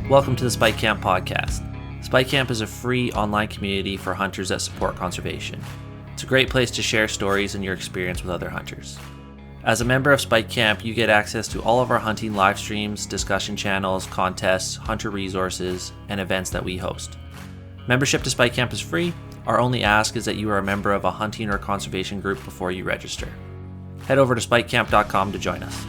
Welcome to the Spike Camp podcast. Spike Camp is a free online community for hunters that support conservation. It's a great place to share stories and your experience with other hunters. As a member of Spike Camp, you get access to all of our hunting live streams, discussion channels, contests, hunter resources, and events that we host. Membership to Spike Camp is free. Our only ask is that you are a member of a hunting or conservation group before you register. Head over to spikecamp.com to join us.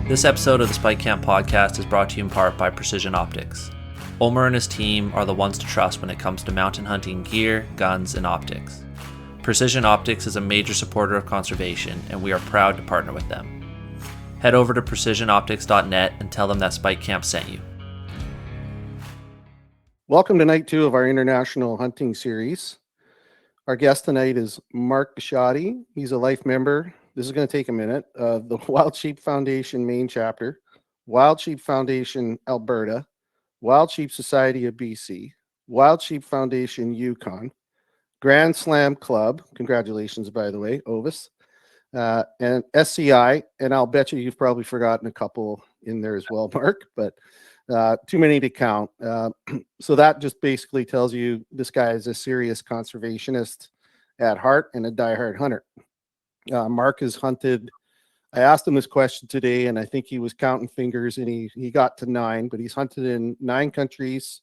This episode of the Spike Camp podcast is brought to you in part by Precision Optics. Omer and his team are the ones to trust when it comes to mountain hunting gear, guns, and optics. Precision Optics is a major supporter of conservation, and we are proud to partner with them. Head over to precisionoptics.net and tell them that Spike Camp sent you. Welcome to night 2 of our international hunting series. Our guest tonight is Mark Gushattey. He's a life member. This is going to take a minute. The Wild Sheep Foundation main chapter, Wild Sheep Foundation Alberta, Wild Sheep Society of BC, Wild Sheep Foundation Yukon, Grand Slam Club, congratulations by the way, Ovis, and SCI, and I'll bet you've probably forgotten a couple in there as well, Mark, but too many to count. So that just basically tells you this guy is a serious conservationist at heart and a diehard hunter. Mark has hunted. I asked him this question today, and I think he was counting fingers, and he got to 9, but he's hunted in 9 countries,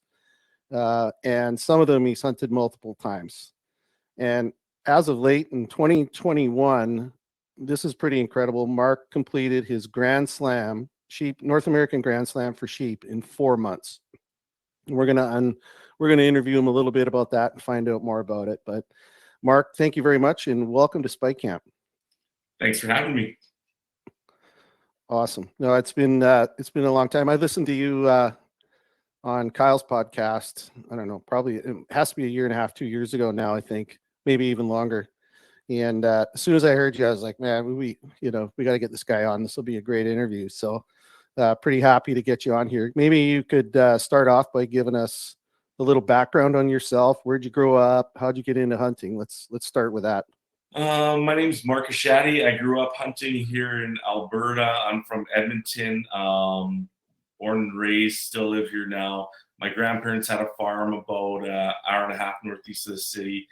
and some of them he's hunted multiple times. And as of late in 2021, this is pretty incredible. Mark completed his Grand Slam, North American Grand Slam for sheep in 4 months. And we're gonna interview him a little bit about that and find out more about it. But Mark, thank you very much, and welcome to Spike Camp. Thanks for having me. Awesome. No, it's been a long time. I listened to you on Kyle's podcast. I don't know, probably it has to be a year and a half, 2 years ago now, I think, maybe even longer. And as soon as I heard you, I was like, man, we got to get this guy on. This will be a great interview. So pretty happy to get you on here. Maybe you could start off by giving us a little background on yourself. Where'd you grow up? How'd you get into hunting? Let's start with that. My name's Mark Gushattey. I grew up hunting here in Alberta. I'm from Edmonton, born and raised, still live here now. My grandparents had a farm about an hour and a half northeast of the city,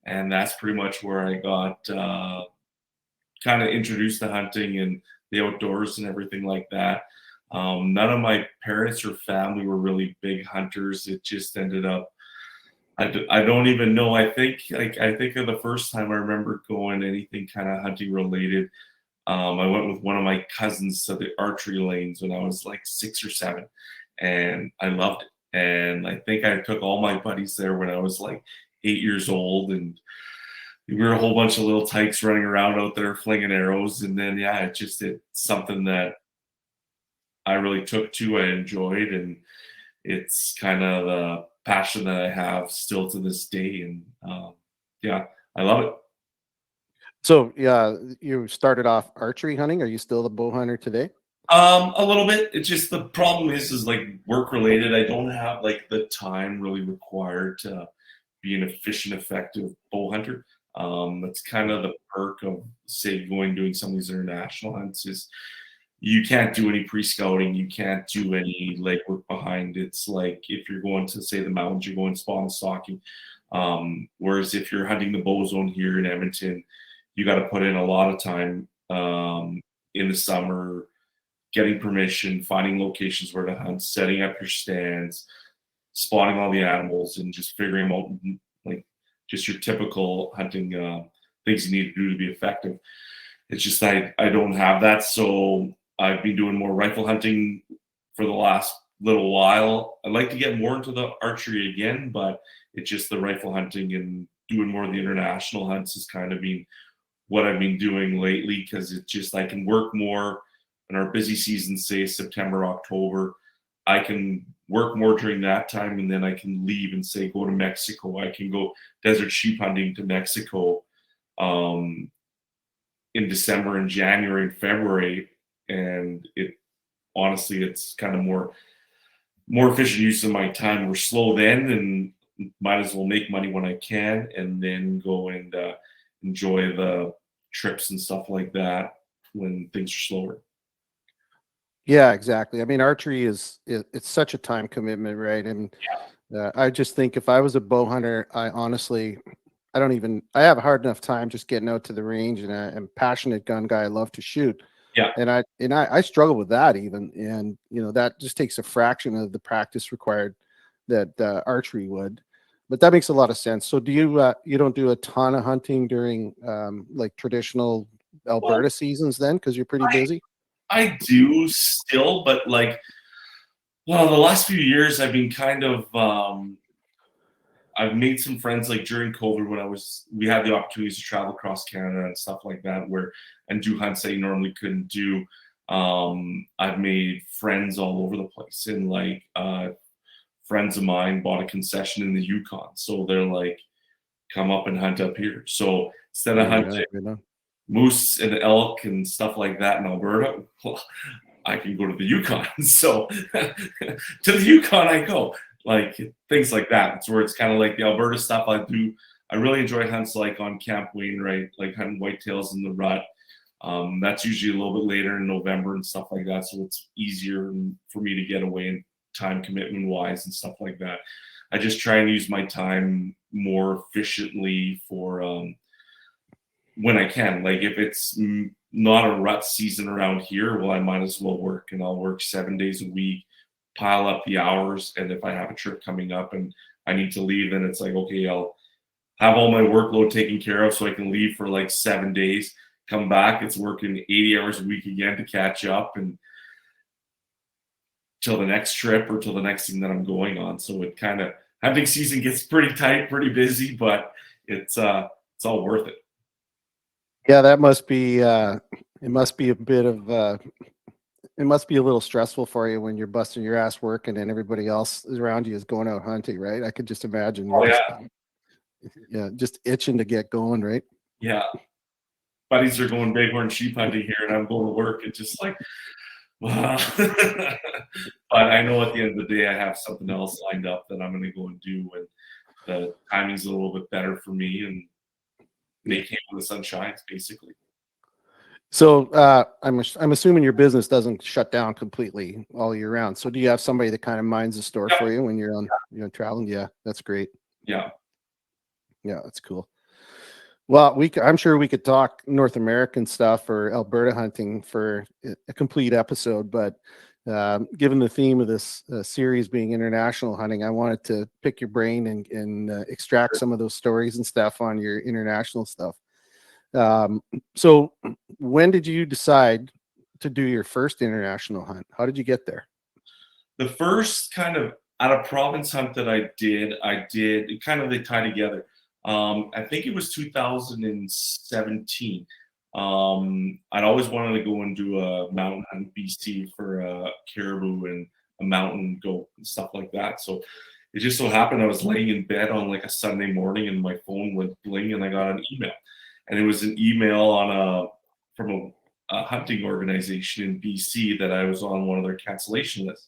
and that's pretty much where I got kind of introduced to hunting and the outdoors and everything like that. None of my parents or family were really big hunters. It just ended up, I don't even know. I think of the first time I remember going anything kind of hunting related. I went with one of my cousins to the archery lanes when I was like 6 or 7, and I loved it. And I think I took all my buddies there when I was like 8 years old, and we were a whole bunch of little tykes running around out there flinging arrows. And then it's something that I really took to. I enjoyed, and it's kind of the passion that I have still to this day. And I love it. So you started off archery hunting. Are you still the bow hunter today? A little bit. It's just the problem is like work related. I don't have like the time really required to be an efficient, effective bow hunter. That's kind of the perk of say doing some of these international hunts is you can't do any pre-scouting, you can't do any legwork behind. It's like if you're going to say the mountains, you're going spawn and stalking. Whereas if you're hunting the bow zone here in Edmonton, you got to put in a lot of time in the summer, getting permission, finding locations where to hunt, setting up your stands, spawning all the animals, and just figuring out like just your typical hunting things you need to do to be effective. It's just I don't have that, so I've been doing more rifle hunting for the last little while. I'd like to get more into the archery again, but it's just the rifle hunting and doing more of the international hunts has kind of been what I've been doing lately, because it's just I can work more in our busy season, say September, October. I can work more during that time, and then I can leave and say go to Mexico. I can go desert sheep hunting to Mexico in December and January and February, and it's kind of more efficient use of my time. We're slow then, and might as well make money when I can, and then go and enjoy the trips and stuff like that when things are slower. Yeah, exactly. I mean, archery it's such a time commitment, right? And I just think if I was a bow hunter, I honestly, I have a hard enough time just getting out to the range, and I'm a passionate gun guy. I love to shoot. Yeah. And I struggle with that even. And, that just takes a fraction of the practice required that archery would. But that makes a lot of sense. So do you don't do a ton of hunting during like traditional Alberta seasons then, because you're pretty busy? I do still, but like, well, the last few years I've been kind of I've made some friends like during COVID when we had the opportunities to travel across Canada and stuff like that, and do hunts that you normally couldn't do. I've made friends all over the place, and like friends of mine bought a concession in the Yukon, so they're like, come up and hunt up here. So instead of hunting moose and elk and stuff like that in Alberta, well, I can go to the Yukon. So to the Yukon I go. Like things like that. It's where it's kind of like the Alberta stuff I do. I really enjoy hunts like on Camp Wainwright, like hunting whitetails in the rut. That's usually a little bit later in November and stuff like that. So it's easier for me to get away and time commitment wise and stuff like that. I just try and use my time more efficiently for when I can. Like if it's not a rut season around here, well, I might as well work, and I'll work 7 days a week, pile up the hours. And if I have a trip coming up and I need to leave, then it's like, okay, I'll have all my workload taken care of so I can leave for like 7 days, come back, it's working 80 hours a week again to catch up, and till the next trip or till the next thing that I'm going on. So it kind of, hunting season gets pretty tight, pretty busy, but it's all worth it. Yeah, that must be it must be a bit of it must be a little stressful for you when you're busting your ass working and everybody else around you is going out hunting, right? I could just imagine. Oh yeah. Just itching to get going, right? Yeah. Buddies are going bighorn sheep hunting here, and I'm going to work. It's just like, wow. But I know at the end of the day, I have something else lined up that I'm going to go and do, and the timing's a little bit better for me, and they came when the sun shines, basically. So I'm assuming your business doesn't shut down completely all year round. So do you have somebody that kind of minds the store for you when you're on traveling? Yeah, that's great. Yeah. Yeah, that's cool. Well, I'm sure we could talk North American stuff or Alberta hunting for a complete episode, but given the theme of this series being international hunting, I wanted to pick your brain and extract some of those stories and stuff on your international stuff. So when did you decide to do your first international hunt? How did you get there? The first kind of out of province hunt that I did, it kind of, they tie together. I think it was 2017. I'd always wanted to go and do a mountain hunt in BC for a caribou and a mountain goat and stuff like that. So it just so happened I was laying in bed on like a Sunday morning and my phone went bling and I got an email. And it was an email from a hunting organization in BC that I was on one of their cancellation lists.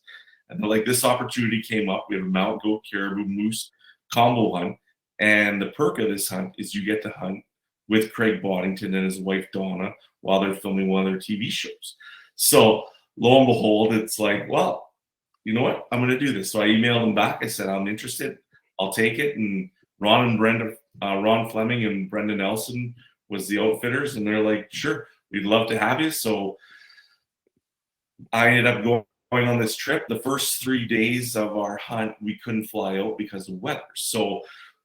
And they're like, this opportunity came up. We have a mountain goat, caribou, moose combo hunt. And the perk of this hunt is you get to hunt with Craig Boddington and his wife Donna while they're filming one of their TV shows. So lo and behold, it's like, well, you know what? I'm going to do this. So I emailed them back. I said, I'm interested. I'll take it. And Ron Fleming and Brendan Nelson was the outfitters. And they're like, sure, we'd love to have you. So I ended up going on this trip. The first 3 days of our hunt, we couldn't fly out because of weather. So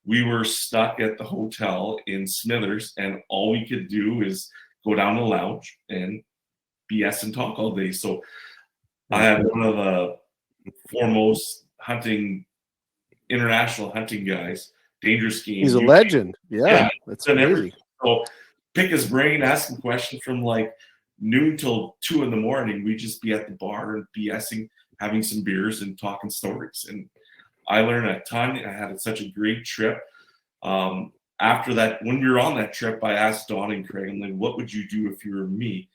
we were stuck at the hotel in Smithers, and all we could do is go down the lounge and BS and talk all day. So I had one of the foremost international hunting guys, Dangerous Game. He's a legend. Yeah, that's crazy. So pick his brain, ask him questions from like noon till 2 a.m. We'd just be at the bar and BSing, having some beers and talking stories. And I learned a ton. I had such a great trip. After that, when we were on that trip, I asked Don and Craig, I'm like, what would you do if you were me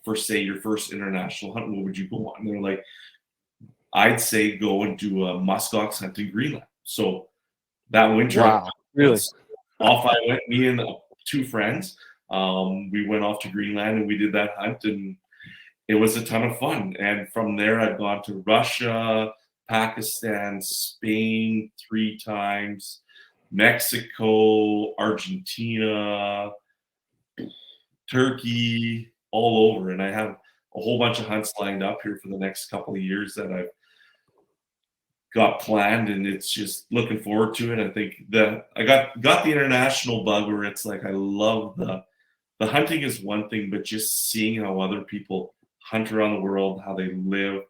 for, say, your first international hunt? What would you go on? And they're like, I'd say go and do a muskox hunt in Greenland. So that winter. Wow, really? Off I went, me and two friends. We went off to Greenland and we did that hunt, and it was a ton of fun. And from there, I've gone to Russia, Pakistan, Spain 3 times, Mexico, Argentina, Turkey, all over. And I have a whole bunch of hunts lined up here for the next couple of years that I've got planned, and it's just looking forward to it. I think that I got the international bug where it's like I love the hunting is one thing, but just seeing how other people hunt around the world, how they live,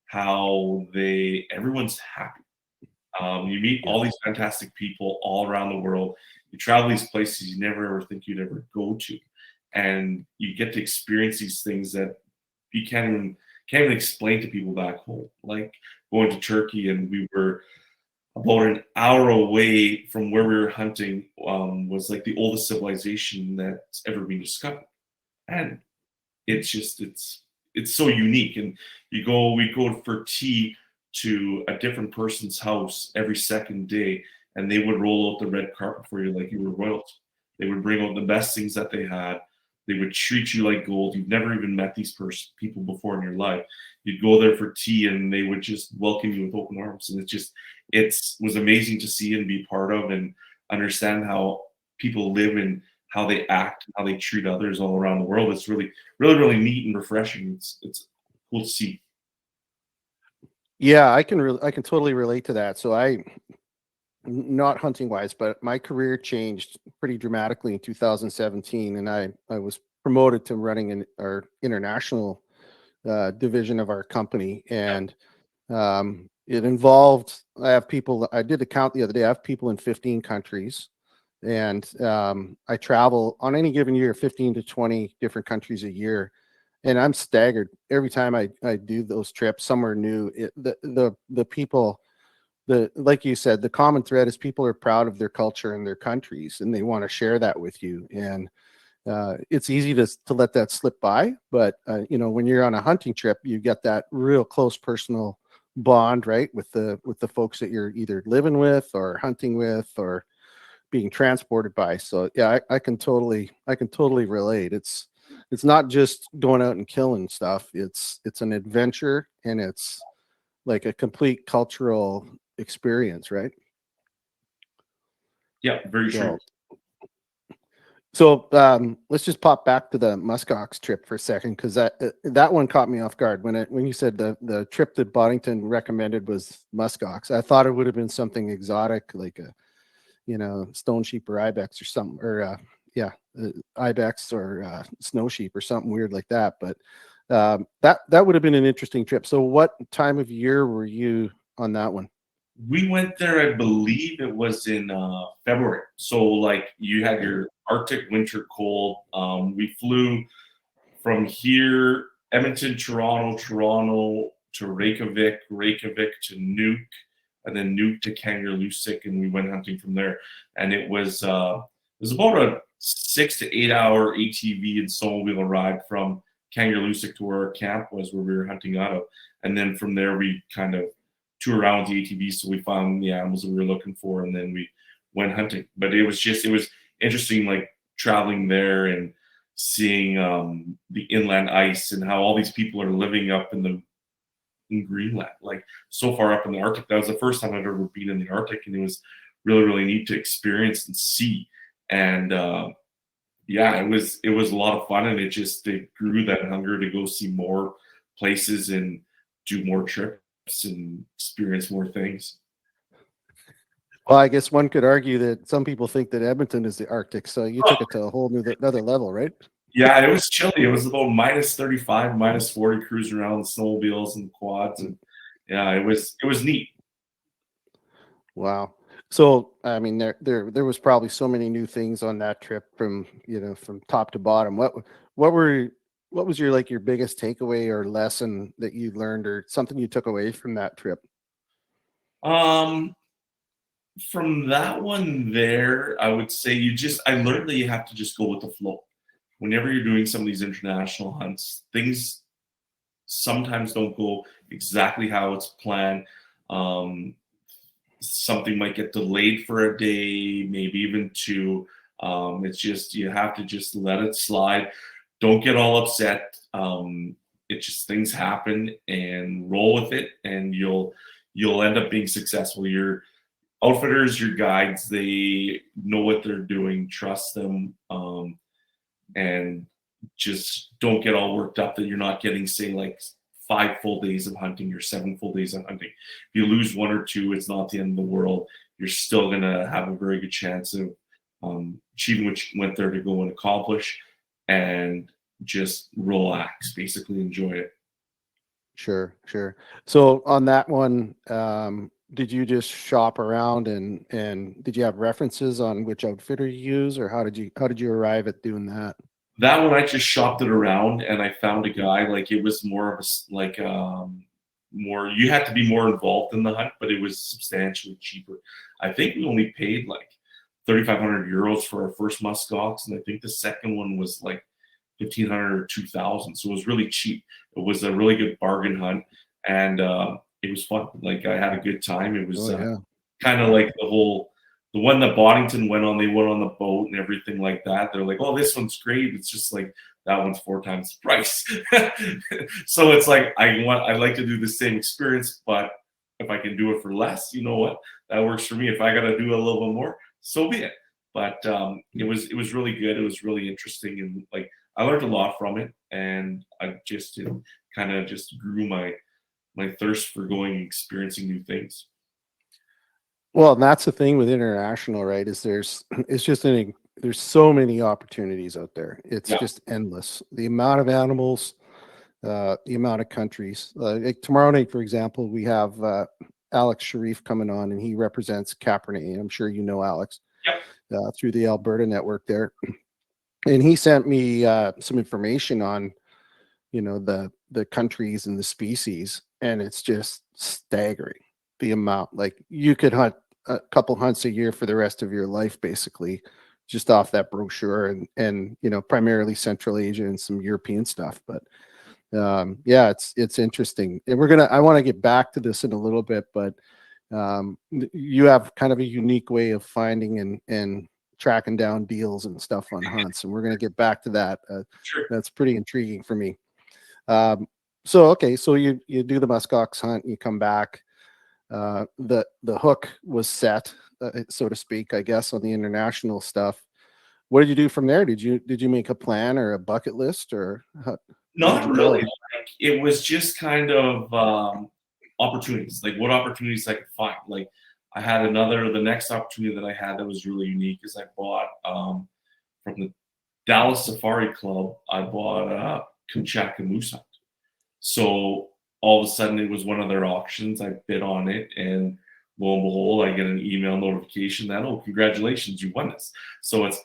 how everyone's happy. You meet all these fantastic people all around the world. You travel these places you never ever think you'd ever go to, and you get to experience these things that you can't even explain to people back home. Like going to Turkey, and we were about an hour away from where we were hunting. Was like the oldest civilization that's ever been discovered, and it's just it's so unique. And we go for tea to a different person's house every second day, and they would roll out the red carpet for you like you were royalty. They would bring out the best things that they had. They would treat you like gold. You've never even met these people before in your life. You'd go there for tea, and they would just welcome you with open arms. And it was amazing to see and be part of, and understand how people live and how they act, how they treat others all around the world. It's really, really, really neat and refreshing. It's cool to see. Yeah, I can totally relate to that. So not hunting wise, but my career changed pretty dramatically in 2017, and I was promoted to running our international division of our company, and it involved, I did a count the other day. I have people in 15 countries, and I travel on any given year 15 to 20 different countries a year, and I'm staggered every time I do those trips somewhere new. The people, like you said, the common thread is people are proud of their culture and their countries, and they want to share that with you. And it's easy to let that slip by, but when you're on a hunting trip, you get that real close personal bond, right, with the folks that you're either living with or hunting with or being transported by. So yeah, I can totally relate. It's not just going out and killing stuff. It's an adventure, and it's like a complete cultural experience, right? Yeah, very true. So let's just pop back to the muskox trip for a second, because that one caught me off guard when you said the trip that Boddington recommended was muskox. I thought it would have been something exotic, like a stone sheep or ibex or something, or ibex or snow sheep or something weird like that. But that would have been an interesting trip. So what time of year were you on that one? We went there, I believe it was in February. So like you had your Arctic winter cold. We flew from here, Edmonton, Toronto to Reykjavik to Nuuk, and then Nuuk to Kangerlussuaq, and we went hunting from there. And it was about a 6 to 8 hour ATV and snowmobile ride from Kangerlussuaq to where our camp was, where we were hunting out of. And then from there, we kind of tour around with the ATV, so we found the animals that we were looking for, and then we went hunting. But it was interesting, like traveling there and seeing the inland ice and how all these people are living up in Greenland, like so far up in the Arctic. That was the first time I'd ever been in the Arctic, and it was really, really neat to experience and see. And it was a lot of fun, and it grew that hunger to go see more places and do more trips and experience more things. Well, I guess one could argue that some people think that Edmonton is the Arctic, so you took it to a whole another level, right? Yeah, it was chilly. It was about -35, -40, cruising around snowmobiles and quads, and yeah, it was neat. Wow. So I mean, there was probably so many new things on that trip from top to bottom. What was your biggest takeaway or lesson that you learned, or something you took away from that trip? From that one there, I would say I learned that you have to just go with the flow. Whenever you're doing some of these international hunts, things sometimes don't go exactly how it's planned. something might get delayed for a day, maybe even two. It's just, you have to just let it slide. Don't get all upset. It just, things happen, and roll with it, and you'll end up being successful. Your outfitters, your guides, they know what they're doing. Trust them, and just don't get all worked up that you're not getting, say, like 5 full days of hunting or 7 full days of hunting. If you lose 1 or 2, it's not the end of the world. You're still gonna have a very good chance of achieving what you went there to go and accomplish, and just relax, basically enjoy it. Sure. So on that one, did you just shop around and did you have references on which outfitter you use, or how did you arrive at doing that? That one, I just shopped it around, and I found a guy. Like, it was more of a more, you had to be more involved in the hunt, but it was substantially cheaper. I think we only paid like 3,500 euros for our first muskox, and I think the second one was like 1,500 or 2,000. So it was really cheap. It was a really good bargain hunt, and it was fun. Like, I had a good time. It was kind of like the one that Boddington went on. They went on the boat and everything like that. They're like, "Oh, this one's great." It's just like, that one's 4 times the price. So it's like, I'd like to do the same experience, but if I can do it for less, you know what? That works for me. If I got to do a little bit more, so be it. But it was really good. It was really interesting, and like, I learned a lot from it, and I just kind of just grew my thirst for going and experiencing new things. Well, and that's the thing with international, right? Is there's so many opportunities out there. It's just endless. The amount of animals, the amount of countries. Like tomorrow night, for example, we have Alex Sharif coming on, and he represents Cabernet. I'm sure you know Alex. Yep. Through the Alberta network there, and he sent me some information on, the countries and the species, and it's just staggering. The amount, like, you could hunt a couple hunts a year for the rest of your life, basically, just off that brochure, and primarily Central Asia and some European stuff. But it's interesting, and I want to get back to this in a little bit, but you have kind of a unique way of finding and tracking down deals and stuff on hunts, and we're going to get back to that. Sure. That's pretty intriguing for me. So you do the muskox hunt, and you come back. The hook was set, so to speak, I guess, on the international stuff. What did you do from there? Did you make a plan or a bucket list, or not really? Like, it was just kind of opportunities, like what opportunities I could find. Like, I had the next opportunity that I had that was really unique is I bought from the Dallas Safari Club, I bought a Kamchatka moose hunt. So all of a sudden, it was one of their auctions. I bid on it, and lo and behold, I get an email notification that, "Oh, congratulations, you won this." So it's,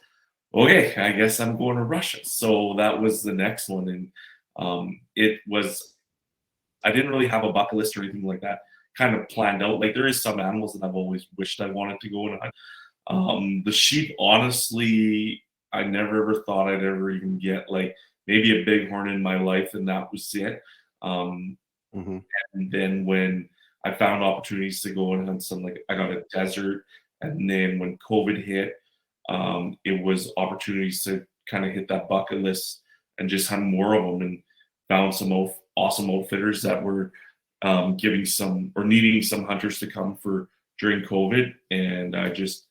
okay, I guess I'm going to Russia. So that was the next one, and I didn't really have a bucket list or anything like that kind of planned out. Like, there is some animals that I've always wished I wanted to go and hunt. The sheep, honestly, I never ever thought I'd ever even get, like, maybe a bighorn in my life, and that was it. And then when I found opportunities to go and hunt some, like, I got a desert, and then when COVID hit, it was opportunities to kind of hit that bucket list and just hunt more of them, and found some awesome outfitters that were giving some or needing some hunters to come for during COVID, and I just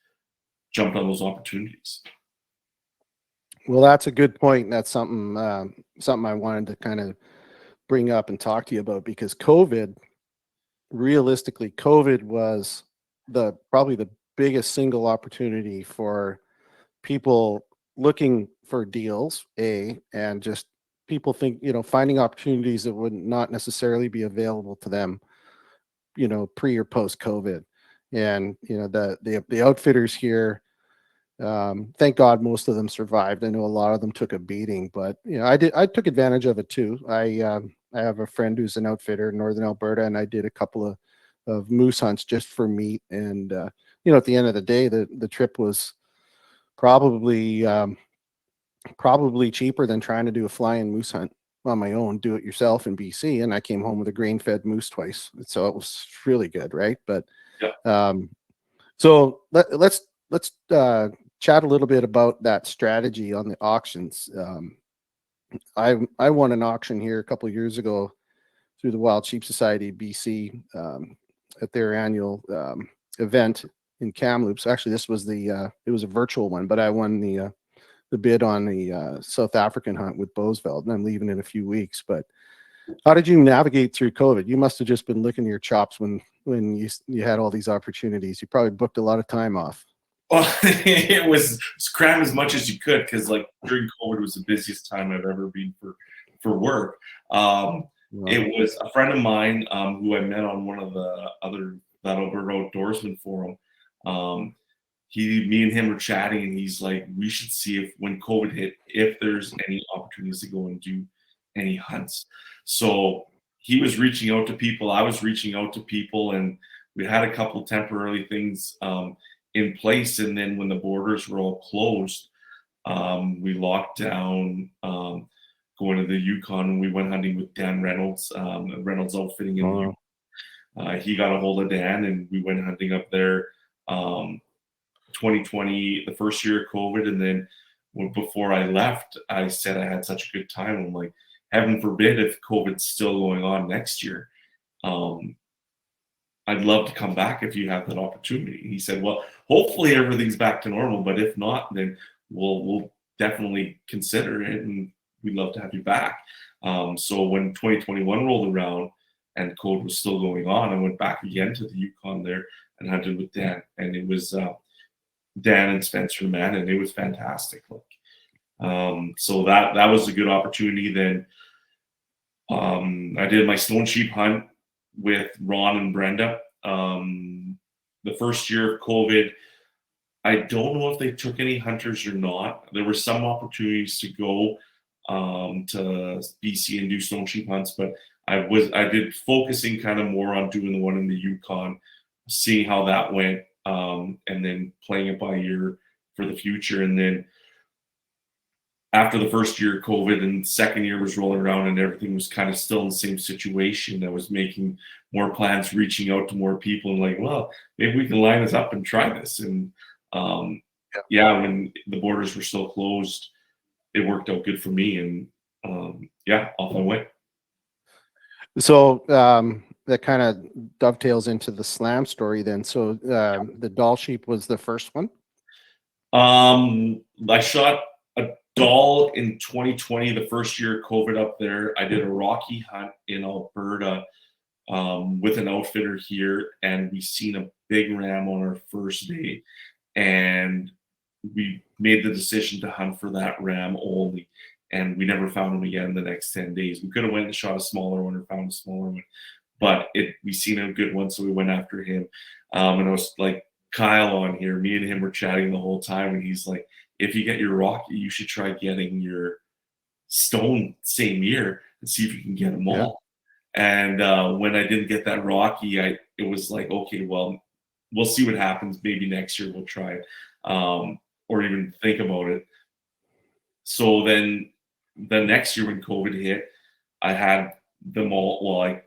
jumped on those opportunities. Well, that's a good point. That's something I wanted to kind of bring up and talk to you about, because realistically, COVID was probably the biggest single opportunity for people looking for deals, and just people finding opportunities that would not necessarily be available to them, pre or post COVID. And the outfitters here, thank God most of them survived. I know a lot of them took a beating, but I took advantage of it too. I have a friend who's an outfitter in Northern Alberta, and I did a couple of moose hunts just for meat. And at the end of the day, the trip was probably cheaper than trying to do a flying moose hunt. on my own, do it yourself in BC, and I came home with a grain-fed moose twice. So it was really good, right? But Yeah. so let's chat a little bit about that strategy on the auctions. I won an auction here a couple of years ago through the Wild Sheep Society of BC at their annual event in Kamloops. Actually, this was it was a virtual one, but I won the bid on the South African hunt with Bosveld, and I'm leaving in a few weeks. But how did you navigate through COVID? You must have just been licking your chops when you had all these opportunities. You probably booked a lot of time off. Well, it was cram as much as you could, because like during COVID was the busiest time I've ever been for work. It was a friend of mine who I met on one of the other that Alberta Outdoorsman forum. Me and him were chatting, and he's like, we should see if when COVID hit, if there's any opportunities to go and do any hunts. So he was reaching out to people, I was reaching out to people, and we had a couple temporary things in place. And then when the borders were all closed, we locked down going to the Yukon, and we went hunting with Dan Reynolds, Reynolds Outfitting in the Yukon. He got a hold of Dan, and we went hunting up there 2020, the first year of COVID. And then before I left, I said I had such a good time. I'm like, heaven forbid if COVID's still going on next year, I'd love to come back if you have that opportunity. He said, well, hopefully everything's back to normal, but if not, then we'll definitely consider it, and we'd love to have you back. So when 2021 rolled around and COVID was still going on, I went back again to the Yukon there and hunted with Dan, and it was Dan and Spencer Man, and it was fantastic. So that was a good opportunity. Then I did my stone sheep hunt with Ron and Brenda. The first year of COVID, I don't know if they took any hunters or not. There were some opportunities to go to BC and do stone sheep hunts, but I did focusing kind of more on doing the one in the Yukon, seeing how that went, and then playing it by ear for the future. And then after the first year of COVID and the second year was rolling around and everything was kind of still in the same situation, I was making more plans, reaching out to more people, and like, well, maybe we can line this up and try this. And when the borders were still closed, it worked out good for me. And off I went. So that kind of dovetails into the slam story then. So the doll sheep was the first one? I shot a doll in 2020, the first year of COVID up there. I did a Rocky hunt in Alberta with an outfitter here, and we seen a big ram on our first day, and we made the decision to hunt for that ram only, and we never found him again the next 10 days. We could have went and shot a smaller one or found a smaller one, but we seen a good one, so we went after him. And I was like, Kyle on here, me and him were chatting the whole time, and he's like, if you get your Rocky, you should try getting your stone same year and see if you can get them all. And when I didn't get that Rocky, it was like, okay, well, we'll see what happens. Maybe next year we'll try it, or even think about it. So then the next year when COVID hit, I had them all. Well,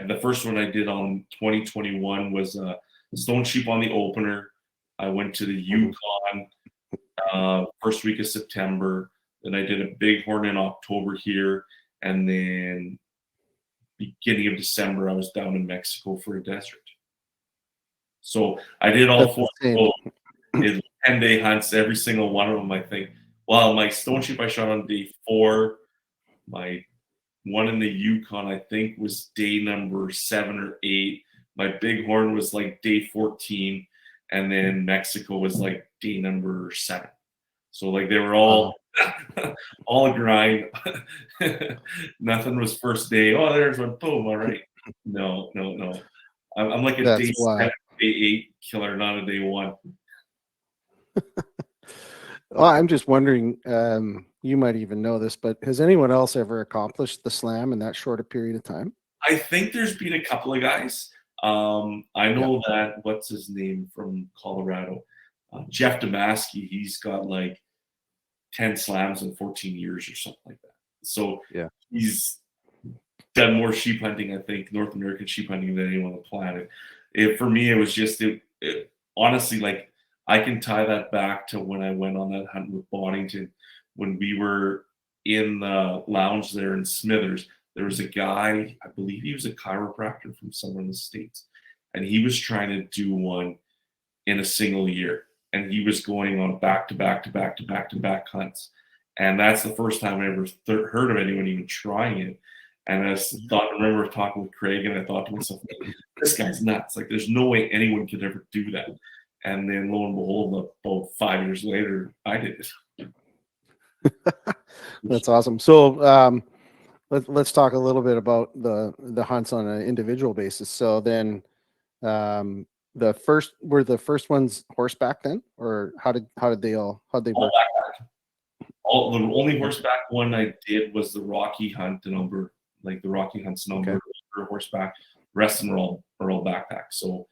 the first one I did on 2021 was stone sheep on the opener. I went to the Yukon first week of September. Then I did a bighorn in October here, and then beginning of December I was down in Mexico for a desert. So I did all four. Did 10-day hunts, every single one of them. I think. Well, my stone sheep I shot on day 4. My one in the Yukon I think was day number 7 or 8. My bighorn was like day 14, and then Mexico was like day number 7. So like they were all all a grind. Nothing was first day. Oh, there's one. Boom. All right. No. I'm like a day 7, day 8 killer, not a day 1. Well, I'm just wondering, you might even know this, but has anyone else ever accomplished the slam in that short a period of time? I think there's been a couple of guys. I know that, what's his name from Colorado? Jeff Damaski, he's got like 10 slams in 14 years or something like that. So Yeah. he's done more sheep hunting, I think, North American sheep hunting than anyone on the planet. For me, it was just honestly, like, I can tie that back to when I went on that hunt with Boddington, when we were in the lounge there in Smithers. There was a guy, I believe he was a chiropractor from somewhere in the States, and he was trying to do one in a single year. And he was going on back to back to back to back to back hunts. And that's the first time I ever heard of anyone even trying it. And I remember talking with Craig, and I thought to myself, this guy's nuts. Like, there's no way anyone could ever do that. And then lo and behold, about 5 years later, I did it. That's awesome. So let's talk a little bit about the hunts on an individual basis. So then the first ones horseback then, or how did they work? The only horseback one I did was the Rocky hunt in Alberta, like the Rocky hunts in Alberta for horseback. Rest of them are all backpack. So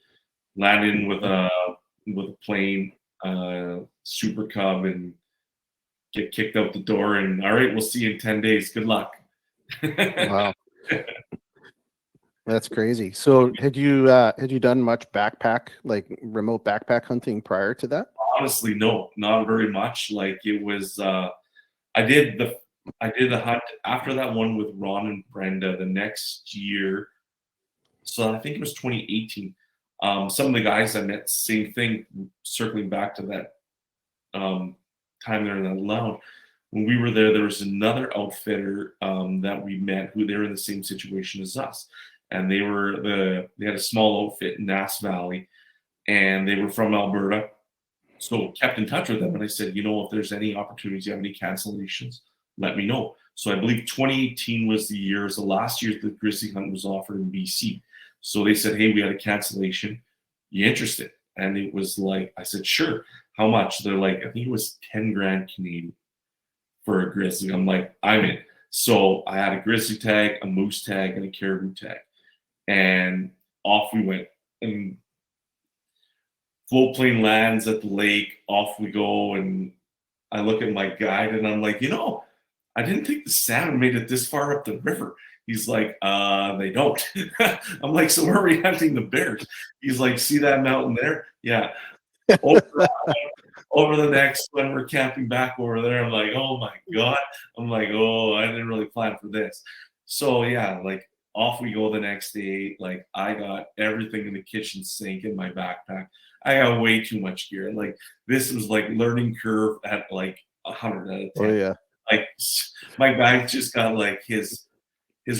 land in with a plane, Super Cub, and get kicked out the door, and all right, we'll see you in 10 days. Good luck. Wow. That's crazy. So had you done much backpack, like remote backpack hunting prior to that? Honestly, no, not very much. Like, it was I did the hunt after that one with Ron and Brenda the next year. So I think it was 2018. Some of the guys I met, same thing, circling back to that time there in that lounge. When we were there was another outfitter that we met who they were in the same situation as us. And they had a small outfit in Nass Valley, and they were from Alberta. So kept in touch with them, and I said, if there's any opportunities, you have any cancellations, let me know. So I believe 2018 was the last year the grizzly hunt was offered in BC. So they said, hey, we had a cancellation. You interested? And it was like, I said, sure. How much? They're like, I think it was 10 grand Canadian for a grizzly. I'm like, I'm in. So I had a grizzly tag, a moose tag, and a caribou tag. And off we went. And float plane lands at the lake, off we go. And I look at my guide, and I'm like, I didn't think the salmon made it this far up the river. He's like, they don't. I'm like, so where are we hunting the bears? He's like, see that mountain there? Yeah. Over the next one, we're camping back over there. I'm like, oh my God. I'm like, oh, I didn't really plan for this. So yeah, like, off we go the next day. Like, I got everything in the kitchen sink in my backpack. I got way too much gear. Like, this was like learning curve at like 100 out of 10. Oh yeah. Like, my guy just got like his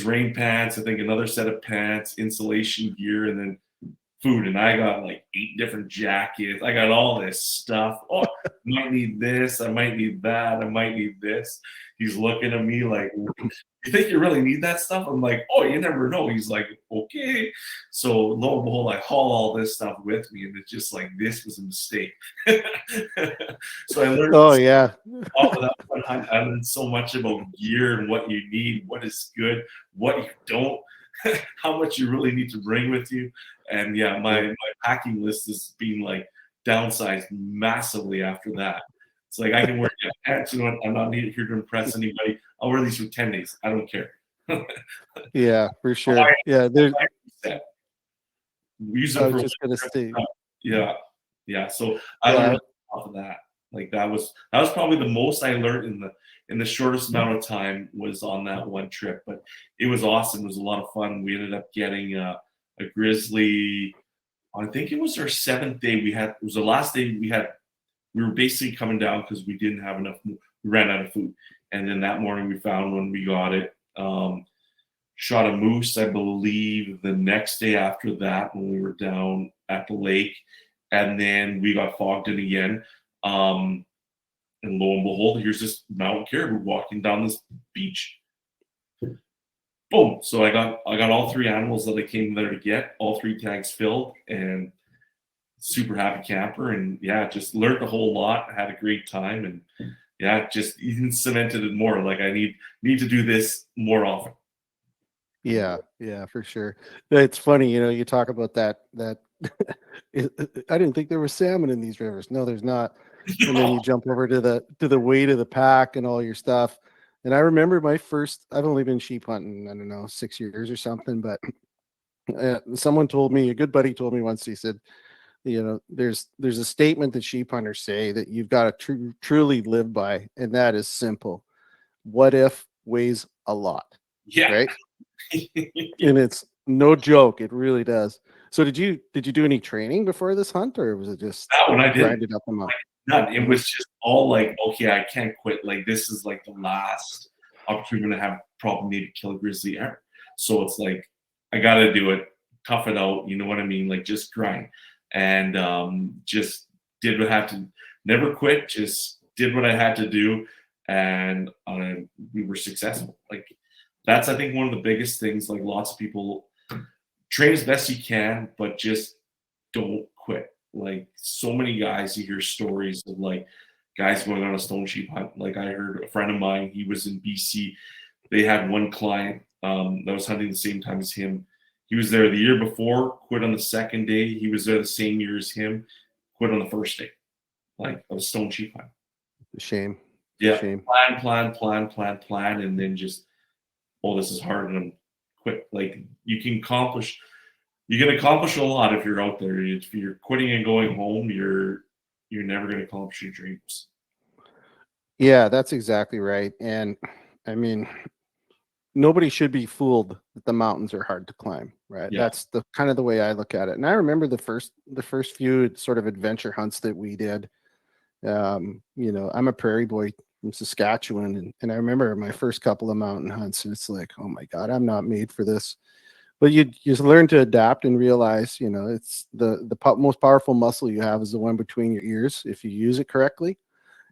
rain pants, I think another set of pants, insulation gear, and then food. And I got like 8 different jackets. I got all this stuff. Oh, I might need this. I might need that. I might need this. He's looking at me like, you think you really need that stuff? I'm like, oh, you never know. He's like, okay. So lo and behold, I haul all this stuff with me, and it's just like, this was a mistake. So I learned. Oh yeah. Off of that one time, I learned so much about gear and what you need, what is good, what you don't, how much you really need to bring with you. And yeah, my packing list is being like downsized massively after that. It's like, I can wear pants, I'm not here to impress anybody. I'll wear these for 10 days. I don't care. Yeah, for sure. Yeah, there's. I was just gonna say. Yeah. So I learned off of that. Like, that was probably the most I learned in the shortest amount of time was on that one trip. But it was awesome. It was a lot of fun. We ended up getting a grizzly. I think it was our 7th day. It was the last day we were basically coming down because we didn't have enough. We ran out of food. And then that morning we found one. We got it. Shot a moose, I believe, the next day after that when we were down at the lake. And then we got fogged in again. And lo and behold, here's this mountain caribou walking down this beach. Boom. So I got all 3 animals that I came there to get, all 3 tags filled, and super happy camper. And yeah, just learned a whole lot. I had a great time, and yeah, just even cemented it more. Like, I need to do this more often. Yeah, for sure. It's funny, you talk about that I didn't think there was salmon in these rivers. No, there's not. And then you jump over to the weight of the pack and all your stuff. And I remember I've only been sheep hunting, I don't know, 6 years or something, but someone told me, a good buddy told me once, he said, there's a statement that sheep hunters say that you've got to truly live by, and that is simple. What if weighs a lot, Yeah. right? And it's no joke. It really does. So did you do any training before this hunt, or was it just That one I did. grinded up a month? None. It was just all like, okay, I can't quit. Like, this is like the last opportunity to have probably maybe kill a grizzly ever. So it's like, I got to do it, tough it out. You know what I mean? Like, just grind. And just did what I had to, never quit, just did what I had to do. And we were successful. Like, that's, I think, one of the biggest things. Like, lots of people train as best you can, but just don't quit. Like, so many guys, you hear stories of like guys going on a stone sheep hunt. Like, I heard a friend of mine, he was in BC. They had one client that was hunting the same time as him. He was there the year before, quit on the second day. He was there the same year as him, quit on the first day. Like, of a stone sheep hunt. Shame. Yeah. Shame. Plan, and then just, oh, this is hard, and I'm quit. Like, you can accomplish a lot if you're out there. If you're quitting and going home, you're never going to accomplish your dreams. Yeah, that's exactly right. And I mean, nobody should be fooled that the mountains are hard to climb, right? Yeah. That's the kind of the way I look at it. And I remember the first few sort of adventure hunts that we did. I'm a prairie boy from Saskatchewan, and I remember my first couple of mountain hunts, and it's like, oh my God, I'm not made for this. But you just learn to adapt and realize, it's the most powerful muscle you have is the one between your ears if you use it correctly.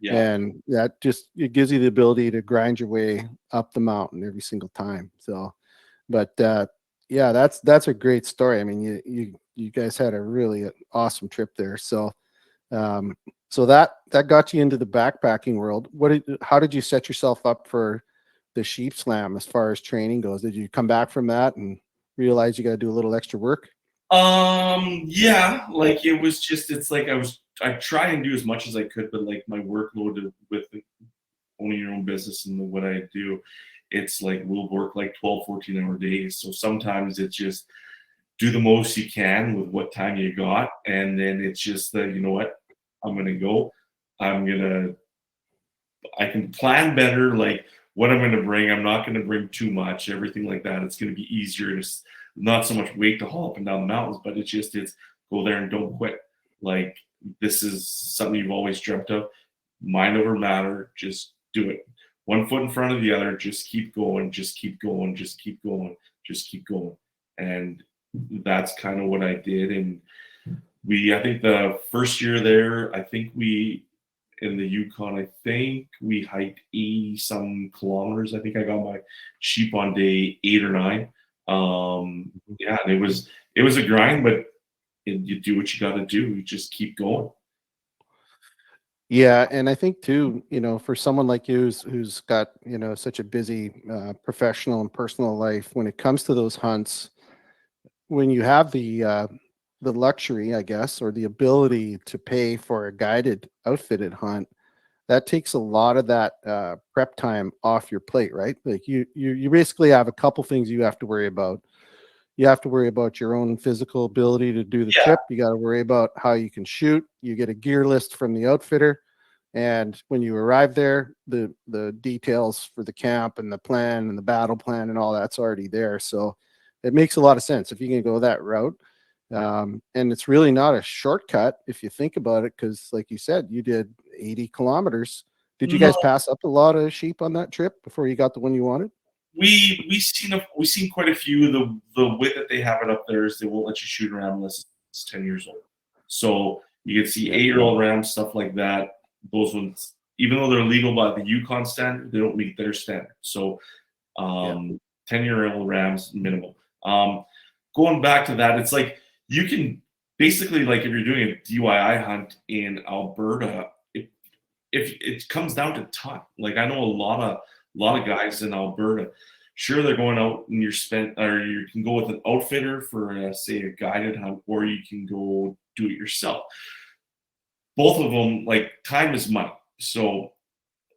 Yeah. And that it gives you the ability to grind your way up the mountain every single time. So, but yeah, that's a great story. I mean, you guys had a really awesome trip there. So, so that got you into the backpacking world. How did you set yourself up for the sheep slam as far as training goes? Did you come back from that and realize you got to do a little extra work? Yeah, like, it was just, it's like I try and do as much as I could, but like, my workload with owning your own business and what I do, it's like, we'll work like 12, 14-hour days. So sometimes it's just do the most you can with what time you got. And then it's just that, you know what, I'm going to go. I can plan better, like what I'm going to bring. I'm not going to bring too much, everything like that. It's going to be easier. It's not so much weight to haul up and down the mountains, but it's go there and don't quit. Like, this is something you've always dreamt of. Mind over matter. Just do it. One foot in front of the other. Just keep going. Just keep going. Just keep going. Just keep going. And that's kind of what I did. And I think the first year there, in the Yukon, I think we hiked 80 some kilometers. I think I got my sheep on day 8 or 9. Yeah, and it was a grind, but you do what you got to do. You just keep going. Yeah, and I think too, for someone like you who's got such a busy professional and personal life, when it comes to those hunts, when you have the luxury, I guess, or the ability to pay for a guided, outfitted hunt, that takes a lot of that prep time off your plate, right? Like you basically have a couple things you have to worry about. You have to worry about your own physical ability to do the trip. You got to worry about how you can shoot. You get a gear list from the outfitter. And when you arrive there, the details for the camp and the plan and the battle plan and all that's already there. So it makes a lot of sense if you can go that route. And it's really not a shortcut if you think about it, because like you said, you did 80 kilometers. Did you guys pass up a lot of sheep on that trip before you got the one you wanted? We seen quite a few. The way that they have it up there is they won't let you shoot around unless it's 10 years old. So you can see 8-year-old rams, stuff like that. Those ones, even though they're legal by the Yukon standard, they don't meet their standard. So 10-year-old rams minimum. Going back to that, it's like you can basically, like, if you're doing a DIY hunt in Alberta, if it comes down to time. Like, I know a lot of guys in Alberta, sure, they're going out and you can go with an outfitter for say a guided hunt, or you can go do it yourself. Both of them, like, time is money. So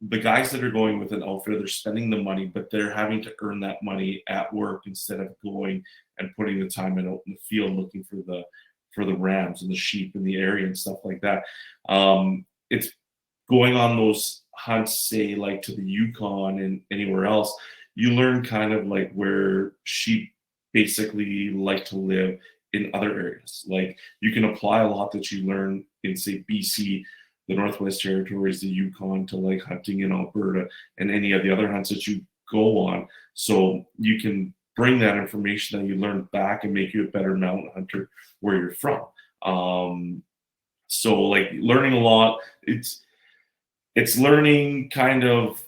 the guys that are going with an outfitter, they're spending the money, but they're having to earn that money at work instead of going and putting the time in out in the field looking for the rams and the sheep in the area and stuff like that. It's going on those hunts, say like to the Yukon and anywhere else, you learn kind of like where sheep basically like to live in other areas. Like you can apply a lot that you learn in, say, BC, the Northwest Territories, the Yukon, to like hunting in Alberta and any of the other hunts that you go on. So you can bring that information that you learned back and make you a better mountain hunter where you're from. So like learning a lot, it's learning, kind of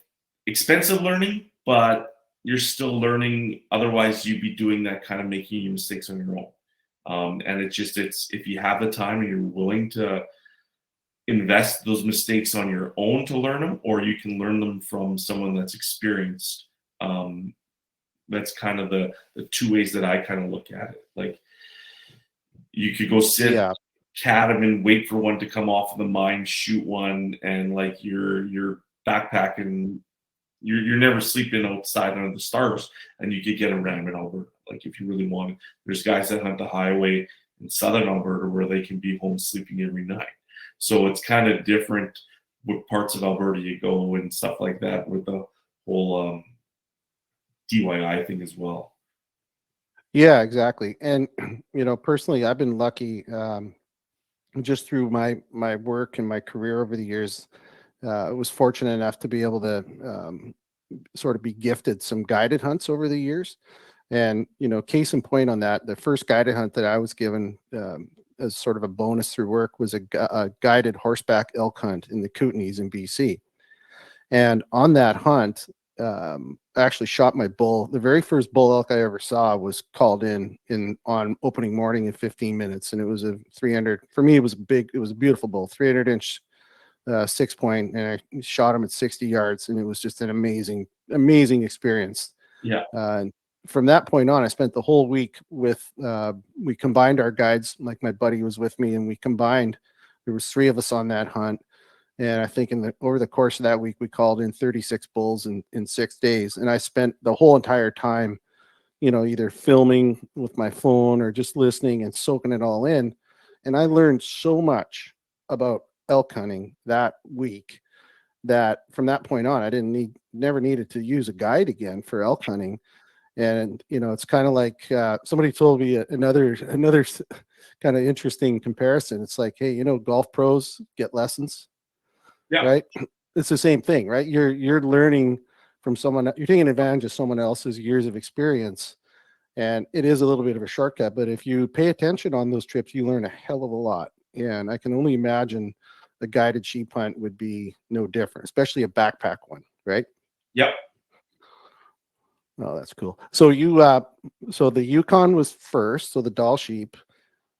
expensive learning, but you're still learning. Otherwise you'd be doing that kind of making your mistakes on your own. And it's if you have the time and you're willing to invest those mistakes on your own to learn them, or you can learn them from someone that's experienced. That's kind of the two ways that I kind of look at it. Like you could go sit, cat them and wait for one to come off of the mine, shoot one, and like you're backpacking, you're never sleeping outside under the stars, and you could get a ram in Alberta. Like if you really want, there's guys that hunt the highway in southern Alberta where they can be home sleeping every night. So it's kind of different what parts of Alberta you go and stuff like that with the whole DIY thing as well. Yeah, exactly. And personally, I've been lucky just through my work and my career over the years. I was fortunate enough to be able to sort of be gifted some guided hunts over the years. And case in point on that, the first guided hunt that I was given as sort of a bonus through work was a guided horseback elk hunt in the Kootenays in BC. And on that hunt, I actually shot my bull. The very first bull elk I ever saw was called in on opening morning in 15 minutes. And it was a 300, for me, it was a beautiful bull, 300-inch 6-point, and I shot him at 60 yards. And it was just an amazing, amazing experience. Yeah. And from that point on, I spent the whole week with, we combined our guides, like my buddy was with me, and there was 3 of us on that hunt. And I think over the course of that week, we called in 36 bulls in 6 days. And I spent the whole entire time, either filming with my phone or just listening and soaking it all in. And I learned so much about elk hunting that week that from that point on, I never needed to use a guide again for elk hunting. And, it's kind of like somebody told me another kind of interesting comparison. It's like, hey, golf pros get lessons. Yeah. Right. It's the same thing, right? You're learning from someone, you're taking advantage of someone else's years of experience. And it is a little bit of a shortcut, but if you pay attention on those trips, you learn a hell of a lot. And I can only imagine a guided sheep hunt would be no different, especially a backpack one, right? Yep. Oh, that's cool. So so the Yukon was first, so the doll sheep,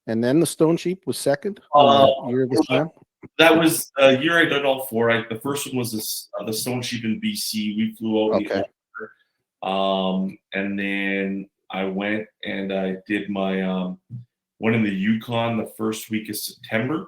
and then the stone sheep was second. Year of the Slam. That was a year I did all 4. The first one was the stone sheep in BC. We flew out. Okay. And then I went and I did my one in the Yukon the first week of September.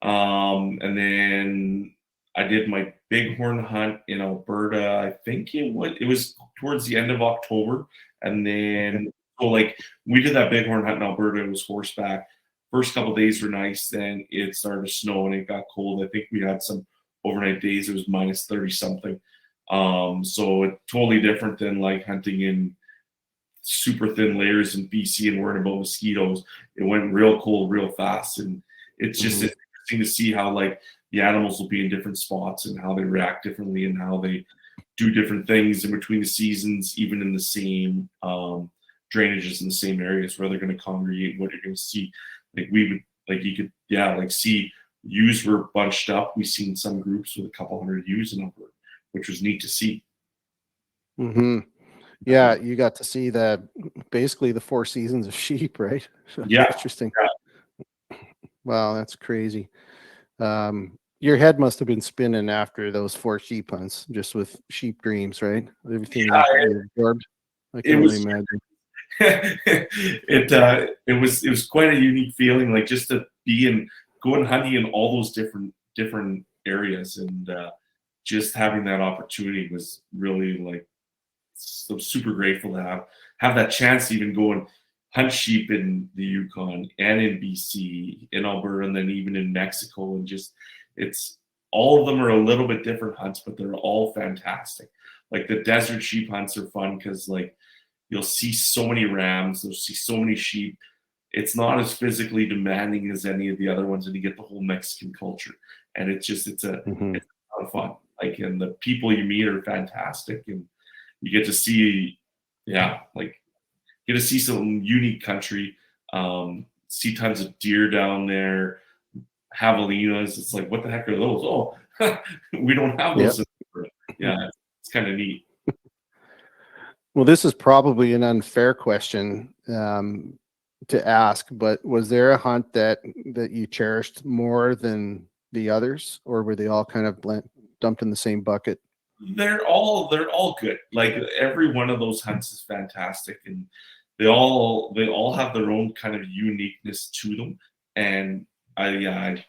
And then I did my bighorn hunt in Alberta. I think it was towards the end of October. And then we did that bighorn hunt in Alberta. It was horseback. First couple of days were nice. Then it started to snow and it got cold. I think we had some overnight days. It was minus 30 something. So it's totally different than like hunting in super thin layers in BC and worrying about mosquitoes. It went real cold, real fast. And it's just interesting to see how like the animals will be in different spots and how they react differently and how they do different things in between the seasons, even in the same drainages in the same areas where they're going to congregate, what you're going to see. Like you could see ewes were bunched up. We've seen some groups with a couple hundred ewes in Alberta, which was neat to see. Mm-hmm. Yeah, you got to see basically the 4 seasons of sheep, right? Yeah. Interesting. Yeah. Wow, that's crazy. Your head must have been spinning after those 4 sheep hunts, just with sheep dreams, right? Everything you absorbed. I can only imagine. It was quite a unique feeling, like just to be going hunting in all those different areas, and just having that opportunity was really like, so super grateful to have that chance to even go and hunt sheep in the Yukon and in BC, in Alberta, and then even in Mexico. And just, it's, all of them are a little bit different hunts, but they're all fantastic. Like the desert sheep hunts are fun because like you'll see so many rams, you'll see so many sheep. It's not as physically demanding as any of the other ones, and you get the whole Mexican culture. And it's just, it's a lot of fun. Like, and the people you meet are fantastic, and you get to see, like, get to see some unique country, see tons of deer down there, javelinas. It's like, what the heck are those? Oh, we don't have those. Yep. Yeah, it's kind of neat. Well, this is probably an unfair question to ask, but was there a hunt that you cherished more than the others, or were they all kind of dumped in the same bucket? They're all good. Like every one of those hunts is fantastic, and they all have their own kind of uniqueness to them. And I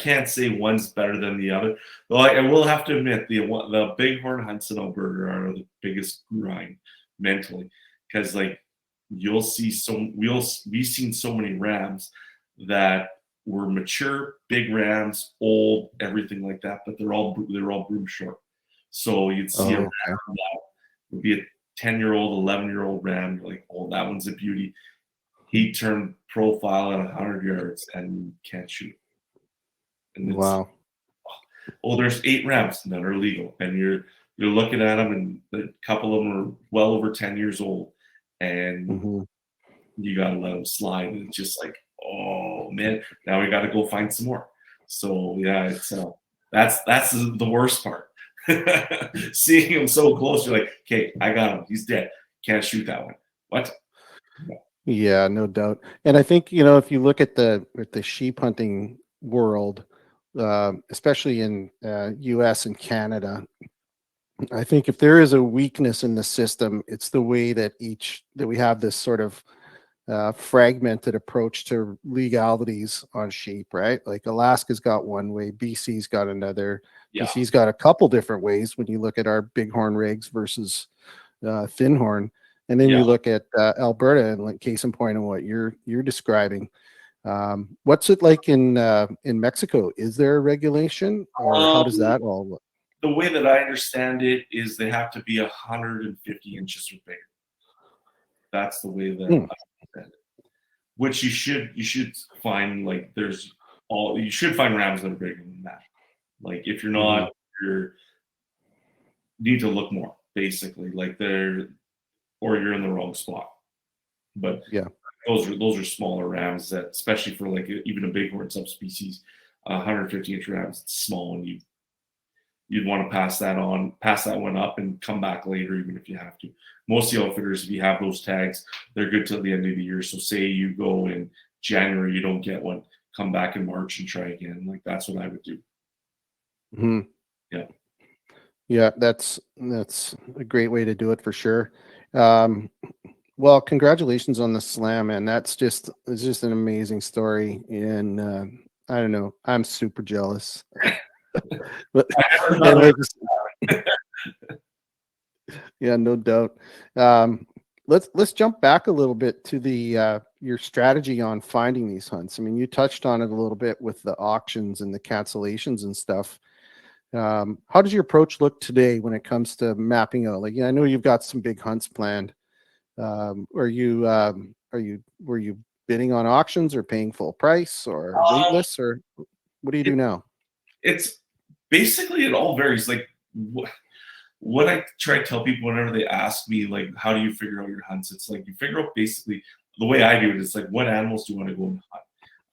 can't say one's better than the other. Though I will have to admit the bighorn hunts in Alberta are the biggest grind mentally, because like you'll see we've seen so many rams that were mature, big rams, old, everything like that, but they're all broom short. So you'd see a ram that would be a 10-year-old, 11-year-old ram. You're like, oh, that one's a beauty. He turned profile at 100 yards and can't shoot. And wow. Oh, there's 8 rams that are legal, and you're looking at them, and a couple of them are well over 10 years old, and you gotta let them slide. And it's just like, oh man, now we gotta go find some more. So yeah, it's that's the worst part. Seeing him so close, you're like, okay, I got him. He's dead. Can't shoot that one. What? Yeah, no doubt. And I think, you know, if you look at the sheep hunting world, especially in US and Canada, I think if there is a weakness in the system, it's the way that we have this sort of fragmented approach to legalities on sheep, right? Like Alaska's got one way, BC's got another. Yeah. BC's got a couple different ways when you look at our bighorn rigs versus thin horn. And then you look at Alberta, and like case in point on what you're describing. What's it like in Mexico? Is there a regulation, or how does that all look? The way that I understand it is they have to be 150 inches or bigger. That's the way that I understand it. Which you should find, like, you should find rams that are bigger than that. Like if you're not, you need to look more, basically. Like or you're in the wrong spot. But yeah, those are smaller rams that, especially for like even a bighorn subspecies, 150-inch rams, it's small, and you'd want to pass that one up and come back later, even if you have to. Most of the outfitters, if you have those tags, they're good till the end of the year. So say you go in January, you don't get one, come back in March and try again. Like that's what I would do. Yeah, that's a great way to do it for sure. Well, congratulations on the slam, man. It's just an amazing story, and I don't know, I'm super jealous. But yeah, no doubt. Let's jump back a little bit to the your strategy on finding these hunts. I mean, you touched on it a little bit with the auctions and the cancellations and stuff. How does your approach look today when it comes to mapping out? Like, I know you've got some big hunts planned. Were you bidding on auctions, or paying full price, or wait lists, or what do you do now? It's basically, it all varies. Like what I try to tell people whenever they ask me, like, how do you figure out your hunts? It's like you figure out, basically the way I do it. It's like, what animals do you want to go and hunt?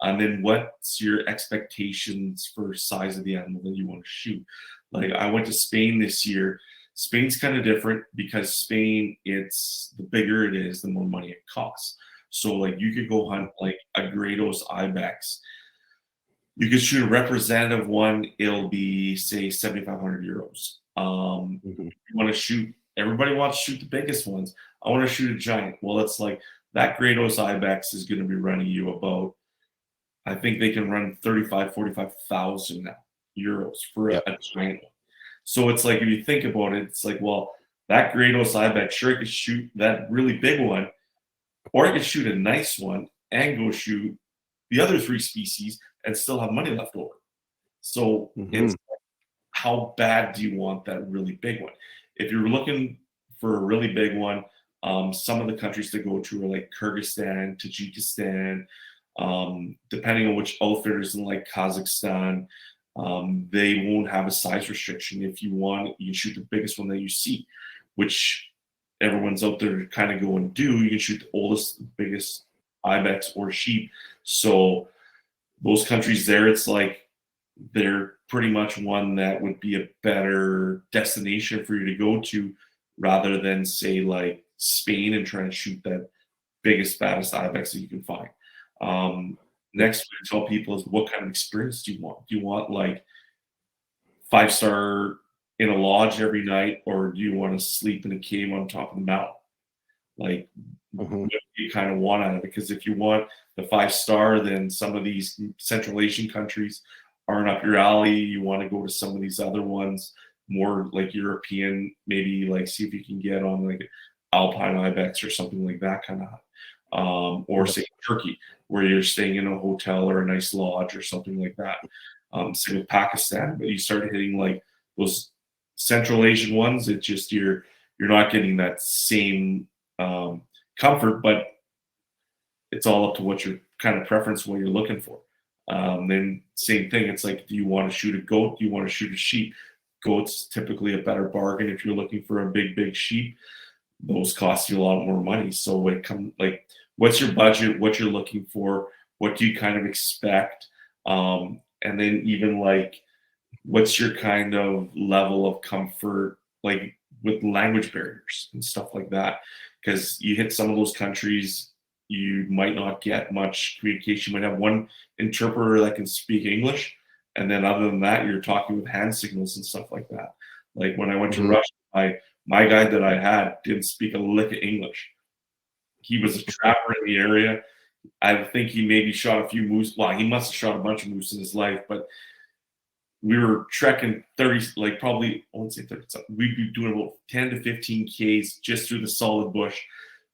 And then what's your expectations for size of the animal that you want to shoot? Like I went to Spain this year. Spain's kind of different because Spain, it's the bigger it is, the more money it costs. So like you could go hunt like a Grados ibex. You could shoot a representative one. It'll be say 7,500 euros. You want to shoot, everybody wants to shoot the biggest ones. I want to shoot a giant. Well, it's like that Grados ibex is going to be running you about, I think they can run 35,000, 45,000 now euros for a giant one. So it's like, if you think about it, it's like, well, that great O's ibex, sure, I could shoot that really big one, or I could shoot a nice one and go shoot the other 3 species and still have money left over. So Mhm. it's how bad do you want that really big one? If you're looking for a really big one, some of the countries to go to are like Kyrgyzstan, Tajikistan, depending on which outfitters in like Kazakhstan, they won't have a size restriction. If you want, you can shoot the biggest one that you see, which everyone's out there to kind of go and do. You can shoot the oldest, biggest ibex or sheep. So those countries there, it's like they're pretty much one that would be a better destination for you to go to rather than say like Spain and trying to shoot that biggest, baddest ibex that you can find. Next, what I tell people is, what kind of experience do you want? Do you want like 5-star in a lodge every night, or do you want to sleep in a cave on top of the mountain? Like, Mhm. what do you kind of want out of it? Because if you want the 5-star, then some of these Central Asian countries aren't up your alley. You want to go to some of these other ones, more like European, maybe like see if you can get on like Alpine Ibex or something like that kind of, or Yep. say Turkey, where you're staying in a hotel or a nice lodge or something like that. Same with Pakistan, but you start hitting like those Central Asian ones, it's just you're not getting that same comfort, but it's all up to what your kind of preference, what you're looking for. Then same thing, it's like, do you want to shoot a goat? Do you want to shoot a sheep? Goat's typically a better bargain if you're looking for a big sheep. Those cost you a lot more money. So when it comes, like, what's your budget? What you're looking for? What do you kind of expect? And then even like, what's your kind of level of comfort, like with language barriers and stuff like that? Because you hit some of those countries, you might not get much communication. You might have one interpreter that can speak English, and then other than that, you're talking with hand signals and stuff like that. Like when I went to Mhm. Russia, my guide that I had didn't speak a lick of English. He was a trapper in the area. I think he maybe shot a few moose. Well, he must have shot a bunch of moose in his life, but we were trekking 30, like probably, I wouldn't say 30, we'd be doing about 10 to 15 Ks just through the solid bush,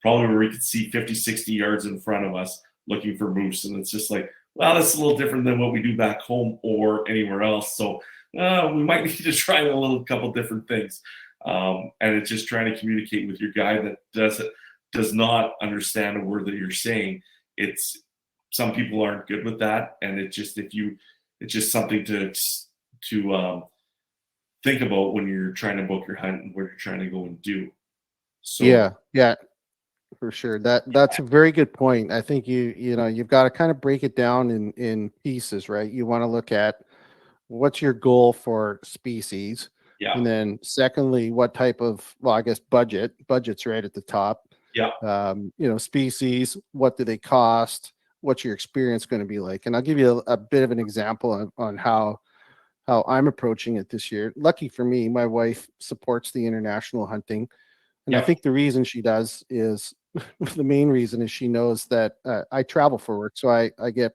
probably where we could see 50, 60 yards in front of us looking for moose. And it's just like, well, that's a little different than what we do back home or anywhere else. So we might need to try a little couple different things. And it's just trying to communicate with your guy that does not understand a word that you're saying. It's, some people aren't good with that. And it's just, it's just something to think about when you're trying to book your hunt and where you're trying to go and do. So Yeah, yeah, for sure. That's a very good point. I think you've got to kind of break it down in pieces, right? You want to look at what's your goal for species, yeah, and then secondly, what type of, well, I guess budget's right at the top. yeah, Species, what do they cost? What's your experience going to be like? And I'll give you a bit of an example on how I'm approaching it this year. Lucky for me, my wife supports the international hunting. And I yeah, think the reason she does is the main reason is she knows that I travel for work. So I get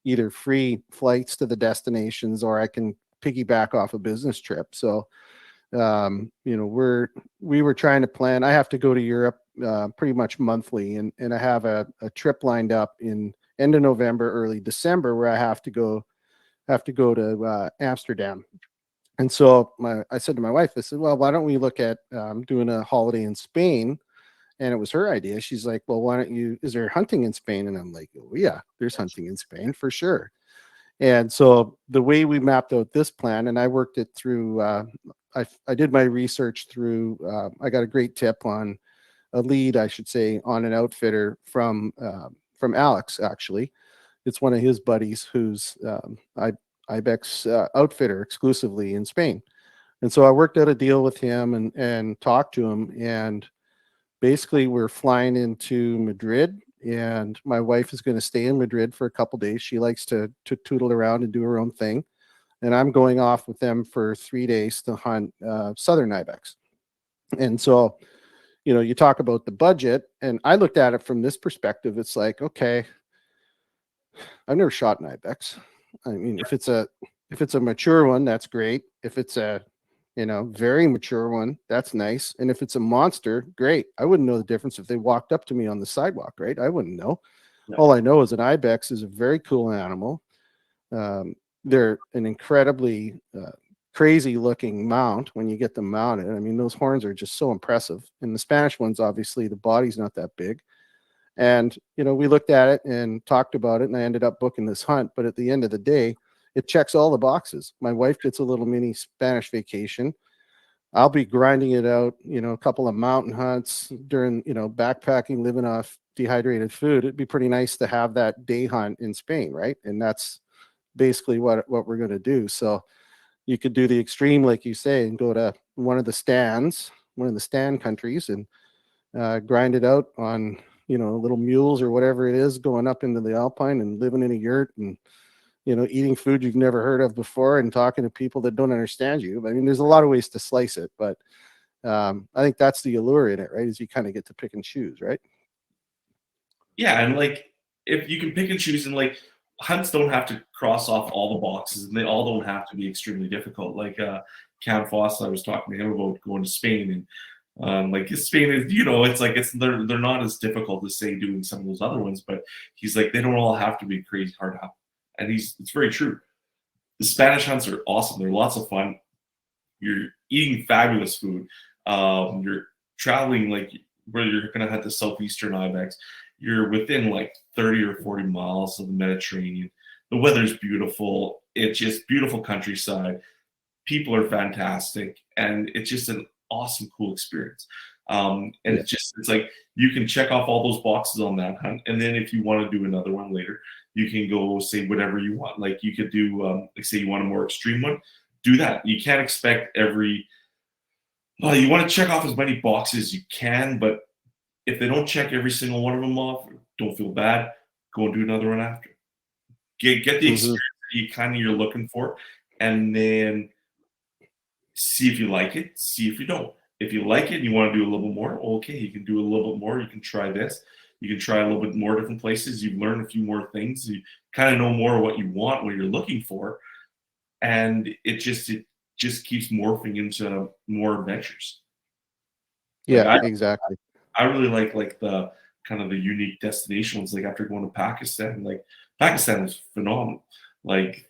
either free flights to the destinations or I can piggyback off a business trip. So, we were trying to plan. I have to go to Europe pretty much monthly, and I have a trip lined up in end of November, early December, where I have to go to Amsterdam. And so I said to my wife, I said, well, why don't we look at doing a holiday in Spain? And it was her idea. She's like, well, why don't you, is there hunting in Spain? And I'm like, oh, yeah, there's hunting in Spain for sure. And so the way we mapped out this plan, and I worked it through, I did my research through, I got a great tip on a lead, I should say, on an outfitter from Alex, actually. It's one of his buddies who's ibex outfitter exclusively in Spain. And so I worked out a deal with him and talked to him. And basically, we're flying into Madrid, and my wife is going to stay in Madrid for a couple days. She likes to tootle around and do her own thing. And I'm going off with them for 3 days to hunt southern ibex. And so, you talk about the budget, and I looked at it from this perspective. It's like, okay, I've never shot an ibex. I mean, if it's a mature one, that's great. If it's a very mature one. That's nice. And if it's a monster, great. I wouldn't know the difference if they walked up to me on the sidewalk, right? I wouldn't know. Yeah. All I know is an ibex is a very cool animal. They're an incredibly crazy looking mount when you get them mounted. I mean, those horns are just so impressive. And the Spanish ones, obviously, the body's not that big. And, we looked at it and talked about it, and I ended up booking this hunt. But at the end of the day, it checks all the boxes. My wife gets a little mini Spanish vacation. I'll be grinding it out, a couple of mountain hunts during, backpacking, living off dehydrated food. It'd be pretty nice to have that day hunt in Spain, right? And that's basically what we're going to do. So you could do the extreme, like you say, and go to one of the stand countries, and grind it out on, little mules or whatever it is, going up into the Alpine and living in a yurt and, eating food you've never heard of before and talking to people that don't understand you. I mean, there's a lot of ways to slice it, but I think that's the allure in it, right? Is you kind of get to pick and choose, right? Yeah, and like if you can pick and choose, and like hunts don't have to cross off all the boxes, and they all don't have to be extremely difficult. Like Cam Foss, I was talking to him about going to Spain, and like Spain is, they're not as difficult as say doing some of those other ones, but he's like they don't all have to be crazy hard to hunt, and it's very true. The Spanish hunts are awesome. They're lots of fun. You're eating fabulous food. You're traveling like where you're gonna hunt the southeastern ibex. You're within like 30 or 40 miles of the Mediterranean. The weather's beautiful. It's just beautiful countryside. People are fantastic, and it's just an awesome, cool experience. And it's like you can check off all those boxes on that hunt, and then if you want to do another one later, you can go say whatever you want. Like you could do, like say you want a more extreme one, do that. You can't expect you want to check off as many boxes as you can, but if they don't check every single one of them off, don't feel bad. Go and do another one after. Get the experience that you're looking for, and then see if you like it. See if you don't. If you like it and you want to do a little bit more, okay, you can do a little bit more. You can try this. You can try a little bit more different places. You've learned a few more things. You kind of know more what you want, what you're looking for, and it just keeps morphing into more adventures. Yeah, exactly. I really like the kind of the unique destination ones. Like after going to Pakistan, like Pakistan is phenomenal. Like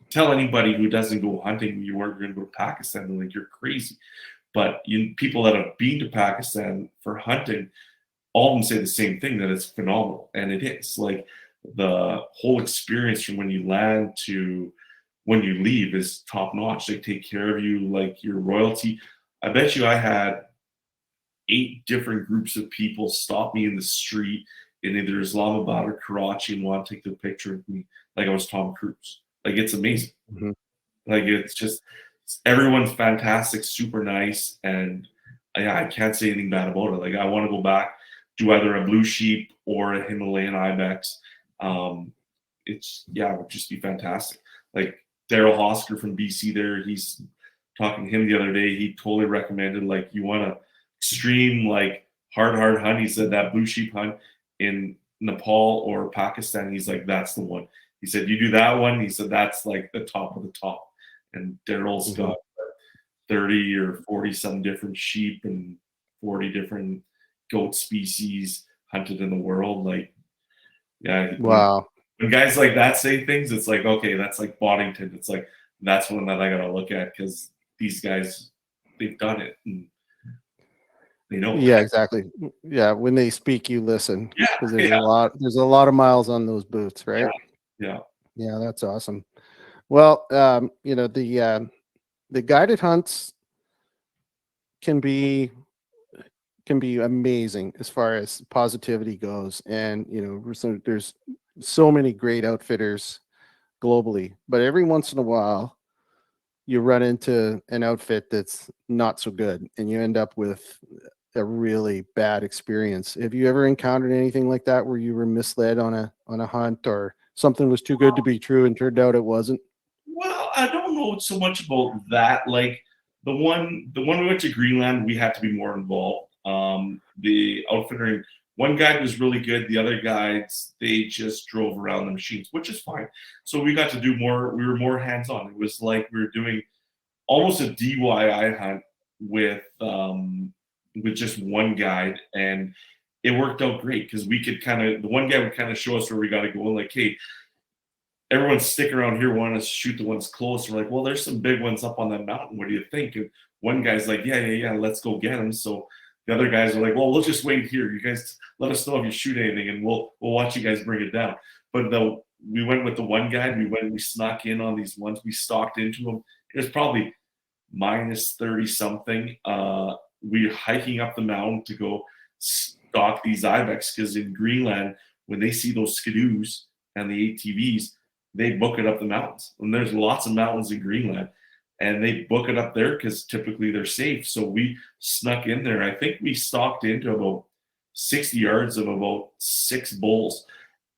tell anybody who doesn't go hunting you weren't going to go to Pakistan, they're like you're crazy. But people that have been to Pakistan for hunting, all of them say the same thing, that it's phenomenal, and it is. Like the whole experience from when you land to when you leave is top notch. They take care of you like you're royalty. I bet you I had 8 different groups of people stop me in the street in either Islamabad or Karachi and want to take the picture of me like I was Tom Cruise. Like it's amazing. Like it's just everyone's fantastic, super nice, and I can't say anything bad about it. Like I want to go back, do either a blue sheep or a Himalayan ibex. It would just be fantastic. Like Daryl Hosker from BC there, he's talking to him the other day. He totally recommended, like, you want to extreme, like hard hunt. He said that blue sheep hunt in Nepal or Pakistan, he's like, that's the one. He said, you do that one. He said, that's like the top of the top. And Daryl's got 30 or 40 some different sheep and 40 different goat species hunted in the world. Like, yeah. Wow. When guys like that say things, it's like, okay, that's like Boddington. It's like, that's one that I got to look at because these guys, they've done it. And they know. Yeah, exactly. Yeah, when they speak, you listen. Yeah, because there's a lot of miles on those boots, right? Yeah. Yeah, that's awesome. Well, the guided hunts can be amazing as far as positivity goes, and there's so many great outfitters globally, but every once in a while you run into an outfit that's not so good and you end up with a really bad experience. Have you ever encountered anything like that where you were misled on a hunt, or something was too good to be true and turned out it wasn't? Well, I don't know so much about that. Like the one we went to Greenland, we had to be more involved. The outfitter, one guide was really good. The other guides, they just drove around the machines, which is fine. So we got to do more. We were more hands-on. It was like we were doing almost a DIY hunt with just one guide, and it worked out great because we could the one guy would kind of show us where we got to go, and like, hey, everyone stick around here, want to shoot the ones close. We're like, well, there's some big ones up on that mountain. What do you think? And one guy's like, yeah, let's go get them. So the other guys are like, well, we'll just wait here. You guys let us know if you shoot anything, and we'll watch you guys bring it down. But we went with the one guy. We snuck in on these ones. We stalked into them. It was probably minus 30 something. We were hiking up the mountain to go stalk these ibex, because in Greenland, when they see those skidoos and the ATVs, they book it up the mountains. And there's lots of mountains in Greenland, and they book it up there because typically they're safe. So we snuck in there. I think we stalked into about 60 yards of about 6 bulls,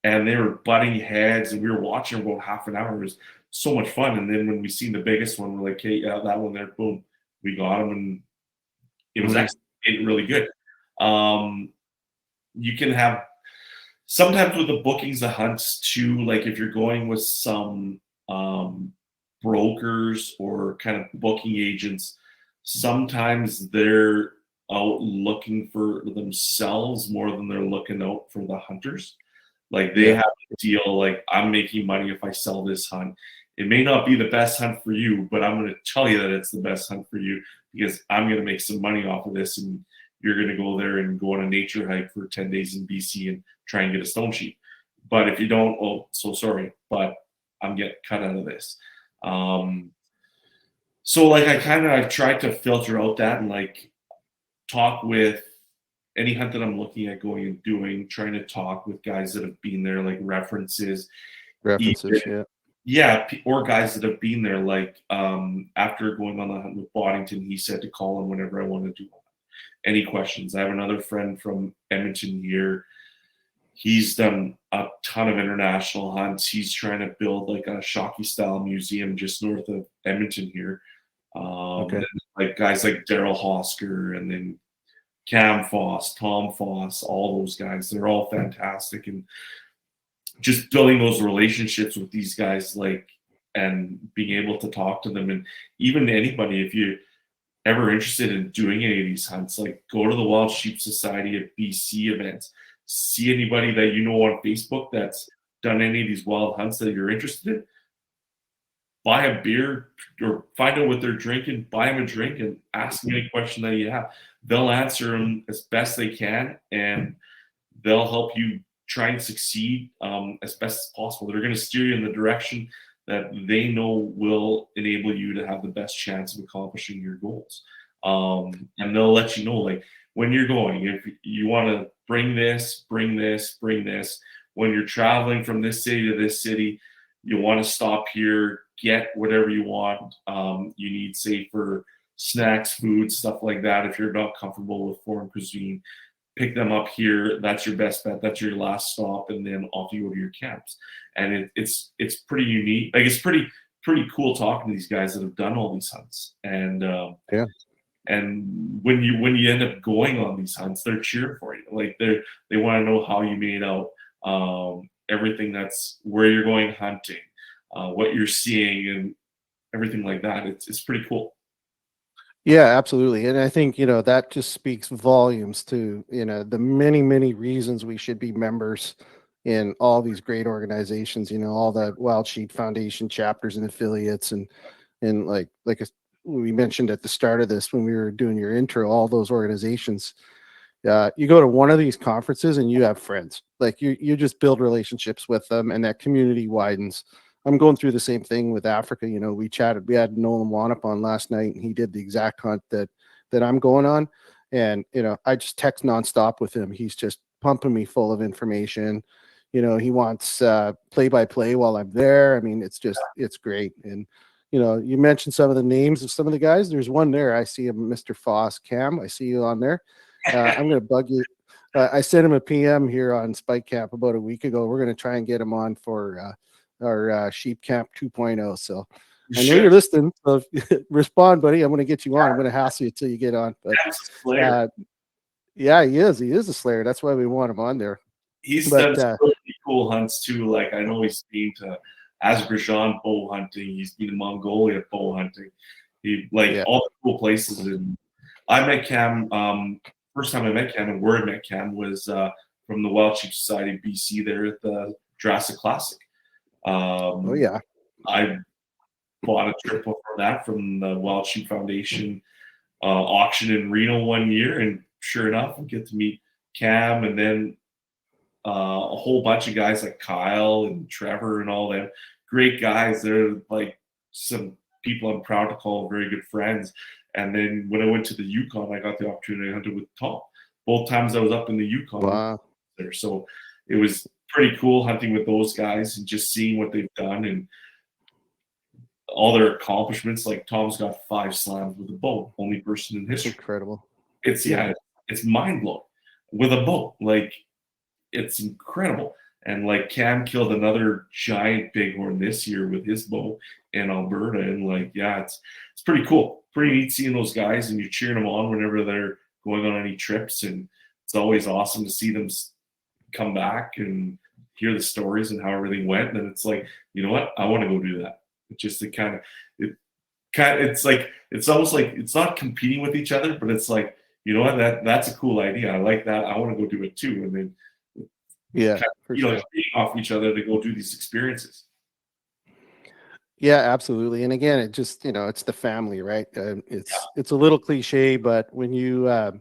and they were butting heads, and we were watching about half an hour. It was so much fun. And then when we seen the biggest one, we're like, hey, yeah, that one there, boom, we got him, and it was actually really good. You can have sometimes with the bookings of hunts too, like if you're going with some brokers or kind of booking agents, sometimes they're out looking for themselves more than they're looking out for the hunters. Like they have a deal, like, I'm making money if I sell this hunt. It may not be the best hunt for you, but I'm going to tell you that it's the best hunt for you because I'm going to make some money off of this, and you're going to go there and go on a nature hike for 10 days in BC and try and get a stone sheep. But if you don't, oh, so sorry, but I'm getting cut out of this. So like I've tried to filter out that and like talk with any hunt that I'm looking at going and doing, trying to talk with guys that have been there, like references, References, yeah, or guys that have been there. Like after going on the hunt with Boddington, he said to call him whenever I want to do any questions. I have another friend from Edmonton here. He's done a ton of international hunts. He's trying to build like a Shockey style museum just north of Edmonton here. Like guys like Daryl Hosker, and then Cam Foss, Tom Foss, all those guys, they're all fantastic. And just building those relationships with these guys, like, and being able to talk to them. And even anybody, if you're ever interested in doing any of these hunts, like go to the Wild Sheep Society of BC events, see anybody that you know on Facebook that's done any of these wild hunts that you're interested in, buy a beer or find out what they're drinking, buy them a drink, and ask them any question that you have. They'll answer them as best they can, and they'll help you try and succeed as best as possible. They're going to steer you in the direction that they know will enable you to have the best chance of accomplishing your goals. And they'll let you know, like, when you're going, if you want to bring this. When you're traveling from this city to this city, you want to stop here, get whatever you want. You need, say, for snacks, food, stuff like that. If you're not comfortable with foreign cuisine, pick them up here. That's your best bet. That's your last stop, and then off you go to your camps. And it's pretty unique. Like, it's pretty cool talking to these guys that have done all these hunts. And and when you end up going on these hunts, they're cheering for you. Like they want to know how you made out, everything that's where you're going hunting, what you're seeing, and everything like that. It's pretty cool. Yeah, absolutely. And I think, that just speaks volumes to, the many, many reasons we should be members in all these great organizations, all the Wild Sheep Foundation chapters and affiliates. And like we mentioned at the start of this, when we were doing your intro, all those organizations, you go to one of these conferences and you have friends, like you just build relationships with them, and that community widens. I'm going through the same thing with Africa. We chatted. We had Nolan Wanop on last night, and he did the exact hunt that I'm going on. And, I just text nonstop with him. He's just pumping me full of information. He wants play-by-play while I'm there. I mean, it's great. And, you mentioned some of the names of some of the guys. There's one there. I see him, Mr. Foss. Cam, I see you on there. I'm going to bug you. I sent him a PM here on Spike Camp about a week ago. We're going to try and get him on for our Sheep Camp 2.0. So I know you're listening. So respond, buddy. I'm going to get you on. I'm going to hassle you till you get on. But yeah, he is. He is a slayer. That's why we want him on there. He's done some really cool hunts too. Like, I know he's been to Azerbaijan bow hunting. He's been to Mongolia bow hunting. Yeah. All the cool places. And I met Cam. First time I met Cam and where I met Cam was from the Wild Sheep Society of BC there at the Jurassic Classic. Oh yeah. I bought a trip for that from the Wild Sheep Foundation auction in Reno one year, and sure enough, we get to meet Cam, and then a whole bunch of guys like Kyle and Trevor and all them. Great guys. They're like some people I'm proud to call very good friends. And then when I went to the Yukon, I got the opportunity to hunt with Tom. Both times I was up in the Yukon Wow. there. So it was pretty cool hunting with those guys and just seeing what they've done and all their accomplishments. Like Tom's got 5 slams with a bow, only person in That's history. incredible. It's mind blowing with a bow. Like, it's incredible. And like Cam killed another giant bighorn this year with his bow in Alberta. And like, yeah, it's pretty cool. Pretty neat seeing those guys, and you're cheering them on whenever they're going on any trips. And it's always awesome to see them come back and hear the stories and how everything went. And it's like, you know what? I want to go do that. It's just it's almost like it's not competing with each other, but it's like, you know what? That's a cool idea. I like that. I want to go do it too. And then feeding off each other to go do these experiences. Yeah, absolutely. And again, it just, it's the family, right? It's a little cliche, but when you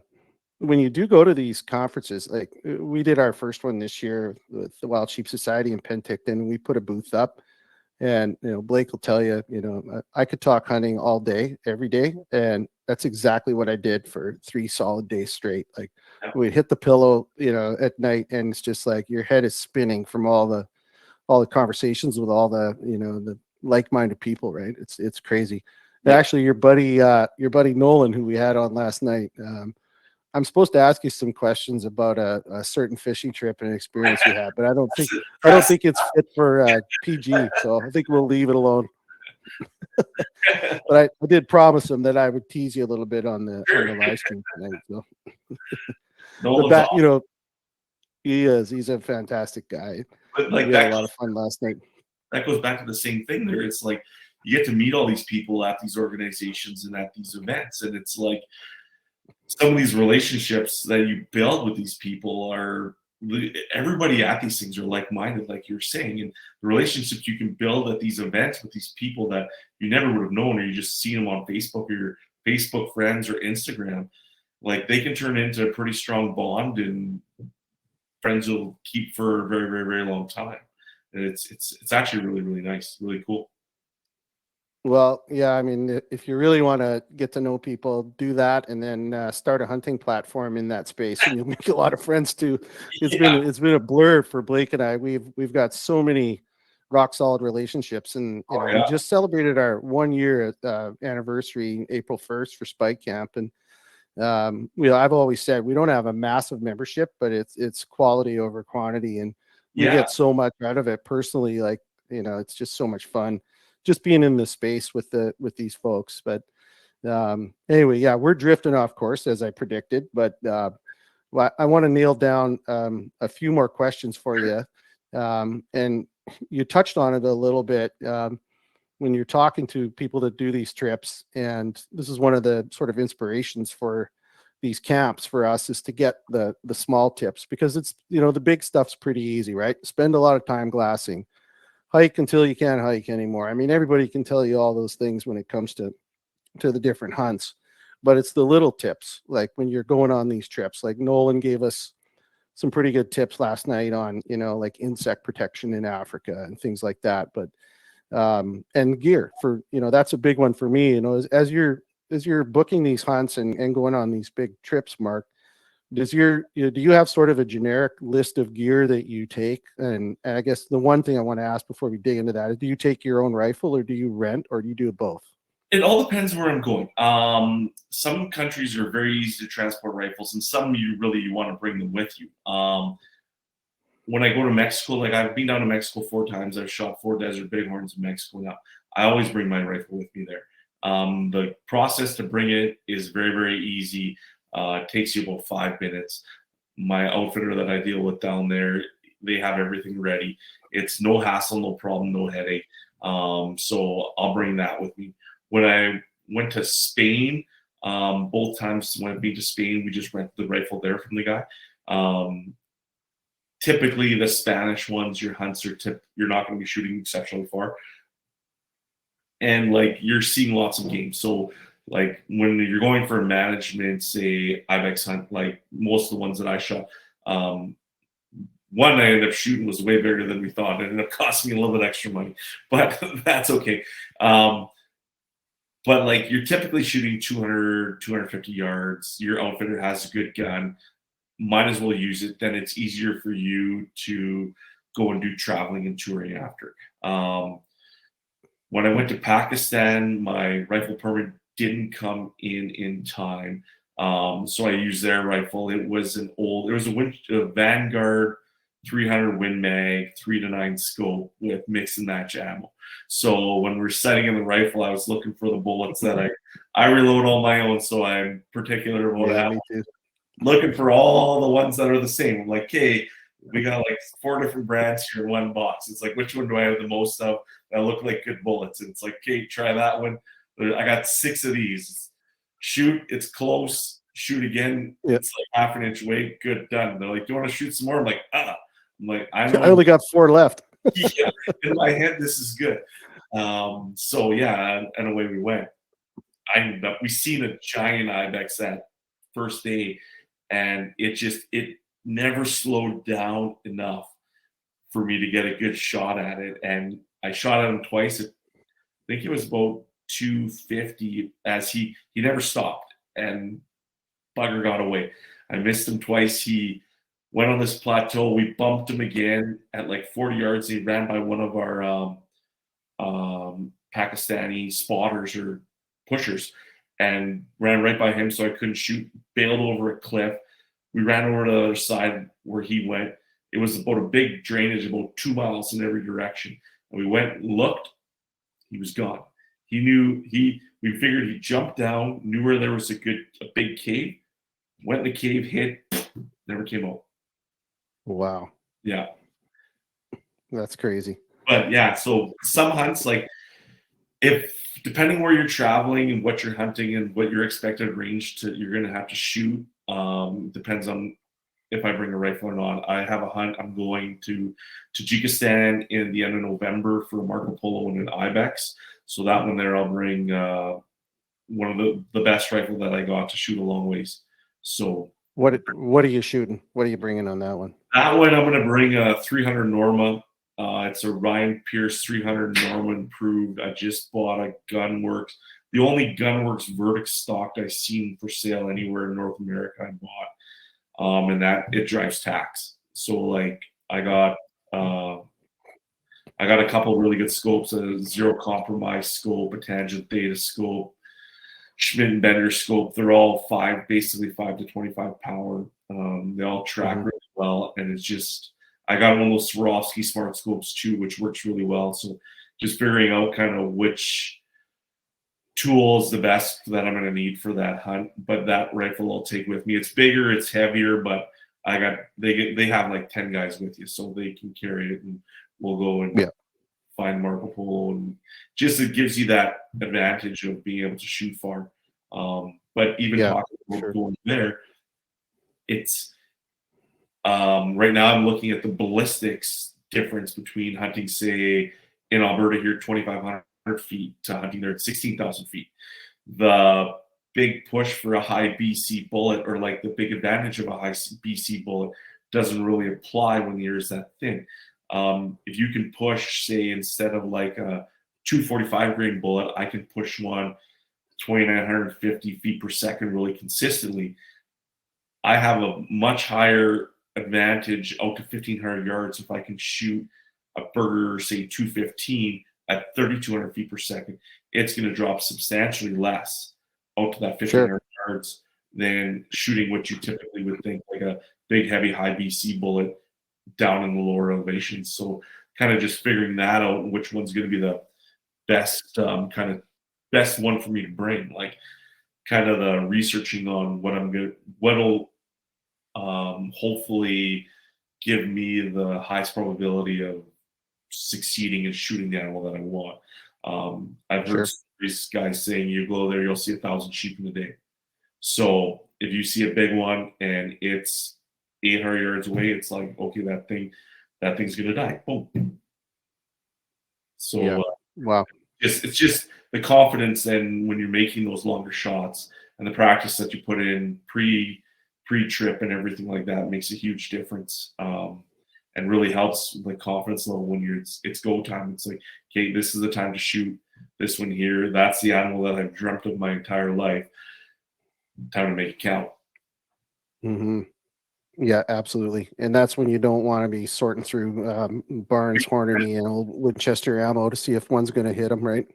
do go to these conferences, like we did our first one this year with the Wild Sheep Society in Penticton, we put a booth up, and Blake will tell you, I could talk hunting all day, every day, and that's exactly what I did for 3 solid days straight. Like we hit the pillow, at night, and it's just like your head is spinning from all the conversations with all the like-minded people, right? It's crazy. Yeah. Actually, your buddy Nolan, who we had on last night, I'm supposed to ask you some questions about a certain fishing trip and experience you had, but I don't think it's fit for PG, so I think we'll leave it alone. But I did promise him that I would tease you a little bit on the live stream tonight. So, he's a fantastic guy. But like, we had a lot of fun last night. That goes back to the same thing there. It's like you get to meet all these people at these organizations and at these events, and it's like some of these relationships that you build with these people are, everybody at these things are like-minded, like you're saying, and the relationships you can build at these events with these people that you never would have known, or you just see them on Facebook or your Facebook friends or Instagram, like they can turn into a pretty strong bond, and friends will keep for a very, very, very long time. And it's actually really, really nice, really cool. Well, yeah, I mean, if you really want to get to know people, do that, and then start a hunting platform in that space, and you'll make a lot of friends too. It's been a blur for Blake and I. We've got so many rock solid relationships, and we just celebrated our 1 year anniversary April 1st for Spike Camp, and I've always said we don't have a massive membership, but it's quality over quantity, and we get so much out of it personally. Like, it's just so much fun just being in this space with these folks. But anyway, yeah, we're drifting off course as I predicted, but I want to nail down a few more questions for you. And you touched on it a little bit when you're talking to people that do these trips. And this is one of the sort of inspirations for these camps for us, is to get the small tips, because it's, the big stuff's pretty easy, right? Spend a lot of time glassing, hike until you can't hike anymore. I mean, everybody can tell you all those things when it comes to the different hunts, but it's the little tips, like when you're going on these trips. Like Nolan gave us some pretty good tips last night on, like insect protection in Africa and things like that. But and gear for, that's a big one for me, as you're booking these hunts and going on these big trips, Mark. Do you have sort of a generic list of gear that you take? And I guess the one thing I want to ask before we dig into that is, do you take your own rifle, or do you rent, or do you do both? It all depends where I'm going. Some countries are very easy to transport rifles, and some you want to bring them with you. When I go to Mexico, like I've been down to Mexico 4 times. I've shot 4 desert bighorns in Mexico now. I always bring my rifle with me there. The process to bring it is very, very easy. It takes you about 5 minutes. My outfitter that I deal with down there, they have everything ready. It's no hassle, no problem, no headache. So I'll bring that with me. When went to Spain. Both times when I've been to Spain, we just rented the rifle there from the guy. Typically, the Spanish ones, your hunts are you're not going to be shooting exceptionally far, and like you're seeing lots of game. So like when you're going for a management, say ibex hunt, like most of the ones that I shot, one I ended up shooting was way bigger than we thought. It ended up costing me a little bit extra money, but that's okay. But like you're typically shooting 200, 250 yards. Your outfitter has a good gun. Might as well use it. Then it's easier for you to go and do traveling and touring after. When I went to Pakistan, my rifle permit didn't come in time. So I used their rifle. It was a Vanguard 300 Win Mag 3-9 scope with mix and match ammo. So when we're setting in the rifle, I was looking for the bullets that I reload all my own, so I'm particular about ammo. Looking for all the ones that are the same. I'm like, hey, we got like 4 different brands here in one box. It's like, which one do I have the most of that look like good bullets? And it's like, okay, try that one. I got 6 of these. Shoot, it's close. Shoot again. Yep. It's like half an inch away. Good, done. They're like, do you want to shoot some more? I'm like, I'm like, I know. I only got 4 left. Yeah, in my head, this is good. So yeah, and away we went. We seen a giant ibex that first day, and it never slowed down enough for me to get a good shot at it. And I shot at him twice. I think it was about 250 as he never stopped, and bugger got away. I missed him twice. He went on this plateau. We bumped him again at like 40 yards. He ran by one of our Pakistani spotters or pushers and ran right by him, so I couldn't shoot. Bailed over a cliff. We ran over to the other side where he went. It was about a big drainage, about 2 miles in every direction. And we went, looked, he was gone. We figured he jumped down, knew where there was a big cave, went in the cave, hit, never came out. Wow. Yeah. That's crazy. But yeah, so some hunts, like depending where you're traveling and what you're hunting and what your expected range you're going to have to shoot, depends on if I bring a rifle or not. I have a hunt. I'm going to Tajikistan in the end of November for a Marco Polo and an ibex. So that one there, I'll bring one of the best rifle that I got to shoot a long ways. So what are you shooting? What are you bringing on that one? That one I'm going to bring a 300 Norma. It's a Ryan Pierce 300 Norma improved. I just bought a Gunworks. The only Gunworks Verdict stock I've seen for sale anywhere in North America I bought. And that it drives tax. So like I got a couple of really good scopes, a Zero Compromise scope, a Tangent Theta scope, Schmidt and Bender scope. They're all basically 5 to 25 power. They all track really well, and it's just I got one of those Swarovski smart scopes too, which works really well. So just figuring out kind of which tool is the best that I'm going to need for that hunt. But that rifle I'll take with me. It's bigger, it's heavier, but they have like 10 guys with you, so they can carry it, and we'll go and find Marco Polo, and just it gives you that advantage of being able to shoot far. But even talking about going there, it's right now I'm looking at the ballistics difference between hunting, say, in Alberta here, 2,500 feet to hunting there at 16,000 feet. The big push for a high BC bullet, or like the big advantage of a high BC bullet, doesn't really apply when the air is that thin. If you can push, say, instead of like a 245 grain bullet, I can push one 2,950 feet per second really consistently. I have a much higher advantage out to 1,500 yards if I can shoot a Burger, say 215 at 3,200 feet per second. It's going to drop substantially less out to that 1,500 yards than shooting what you typically would think like a big, heavy, high BC bullet down in the lower elevations. So kind of just figuring that out, which one's going to be the best best one for me to bring, like kind of the researching on what'll hopefully give me the highest probability of succeeding in shooting the animal that I want. I've heard There's guys saying you go there, you'll see 1,000 sheep in a day. So if you see a big one and it's 800 yards away, it's like, okay, that thing's gonna die. Boom. So Yeah. Wow. it's just the confidence, and when you're making those longer shots and the practice that you put in pre-trip and everything like that makes a huge difference, and really helps the confidence level when it's go time. It's like, okay, this is the time to shoot this one here. That's the animal that I've dreamt of my entire life. Time to make it count. Mm-hmm. Yeah, absolutely. And that's when you don't want to be sorting through Barnes, Hornady, and old Winchester ammo to see if one's going to hit them, right?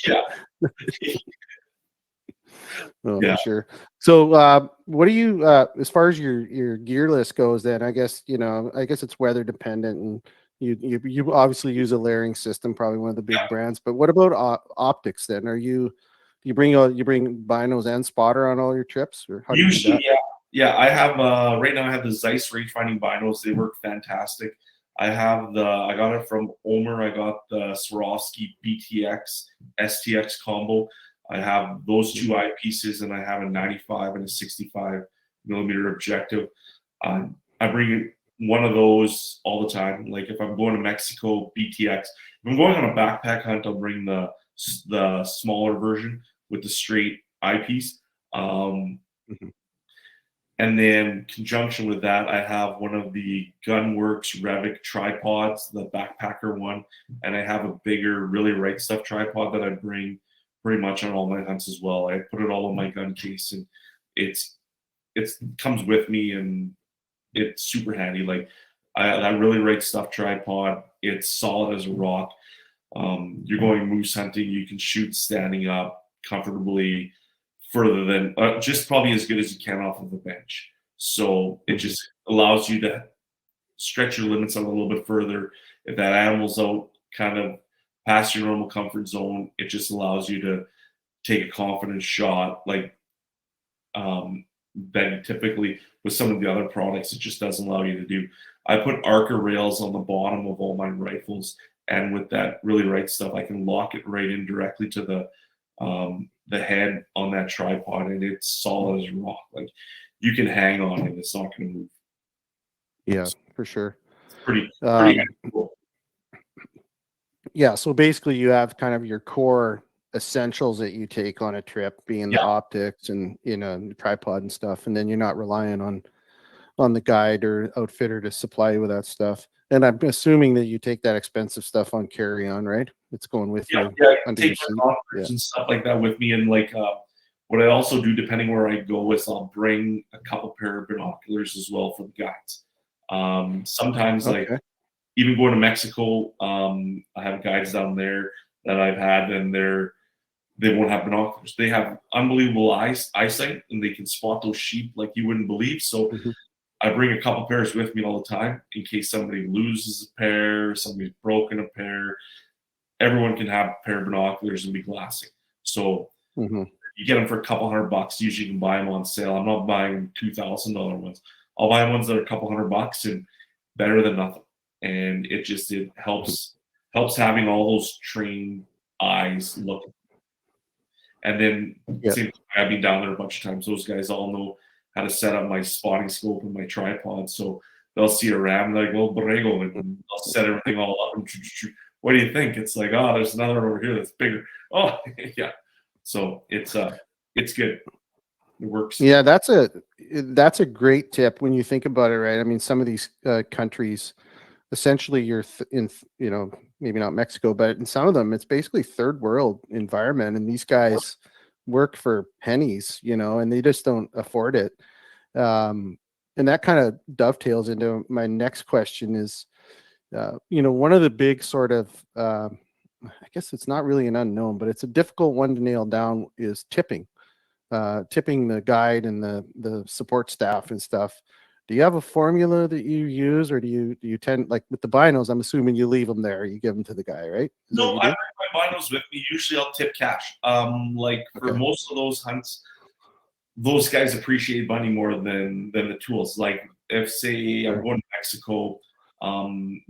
Yeah. Oh, Yeah. for sure. So, what do you, as far as your gear list goes, then I guess it's weather dependent, and you obviously use a layering system, probably one of the big brands. But what about optics? Then, do you bring binos and spotter on all your trips, or how do you do Usually, that? yeah. I have right now. I have the Zeiss range-finding binos. They work fantastic. I got it from Omer. I got the Swarovski BTX STX combo. I have those two eyepieces, and I have a 95 and a 65 millimeter objective. I bring one of those all the time. Like if I'm going to Mexico, BTX. If I'm going on a backpack hunt, I'll bring the smaller version with the straight eyepiece. And then in conjunction with that, I have one of the Gunworks Revic tripods, the backpacker one, and I have a bigger, really right stuff tripod that I bring pretty much on all my hunts as well. I put it all in my gun case, and it comes with me, and it's super handy. Like that really right stuff tripod, it's solid as a rock. You're going moose hunting, you can shoot standing up comfortably, further than just probably as good as you can off of the bench. So it just allows you to stretch your limits out a little bit further. If that animal's out kind of past your normal comfort zone, it just allows you to take a confident shot, like that typically with some of the other products it just doesn't allow you to do. I put Arca rails on the bottom of all my rifles, and with that really right stuff, I can lock it right in directly to the head on that tripod, and it's solid as a rock. Like you can hang on it, it's not going to move. Yeah, for sure. Pretty cool. Yeah, so basically you have kind of your core essentials that you take on a trip, being the optics and the tripod and stuff, and then you're not relying on the guide or outfitter to supply you with that stuff. And I'm assuming that you take that expensive stuff on carry-on, right? It's going with you. I take my and stuff like that with me. And like what I also do, depending where I go, is I'll bring a couple pair of binoculars as well for the guides. Sometimes like even going to Mexico, I have guides down there that I've had, and they won't have binoculars. They have unbelievable eyesight, and they can spot those sheep like you wouldn't believe. So I bring a couple pairs with me all the time in case somebody loses a pair, somebody's broken a pair. Everyone can have a pair of binoculars and be glassing. So you get them for a couple $100. Usually you can buy them on sale. I'm not buying $2,000 ones. I'll buy ones that are a couple $100 and better than nothing. And it helps having all those trained eyes looking. And then I've been down there a bunch of times. Those guys all know how to set up my spotting scope and my tripod. So they'll see a ram, and they're like, well, Borrego, and I'll set everything all up. And what do you think? It's like, oh, there's another one over here that's bigger. Oh, yeah. So it's good. It works. Yeah, that's a great tip when you think about it, right? I mean, some of these countries, essentially you're in, maybe not Mexico, but in some of them, it's basically third world environment. And these guys work for pennies, and they just don't afford it. And that kind of dovetails into my next question is, one of the big sort of, I guess it's not really an unknown, but it's a difficult one to nail down, is tipping the guide and the support staff and stuff. Do you have a formula that you use, or do you tend, like with the binos, I'm assuming you leave them there, you give them to the guy, right? No, I bring my binos with me. Usually I'll tip cash. For most of those hunts, those guys appreciate money more than the tools. Like if say I'm going to Mexico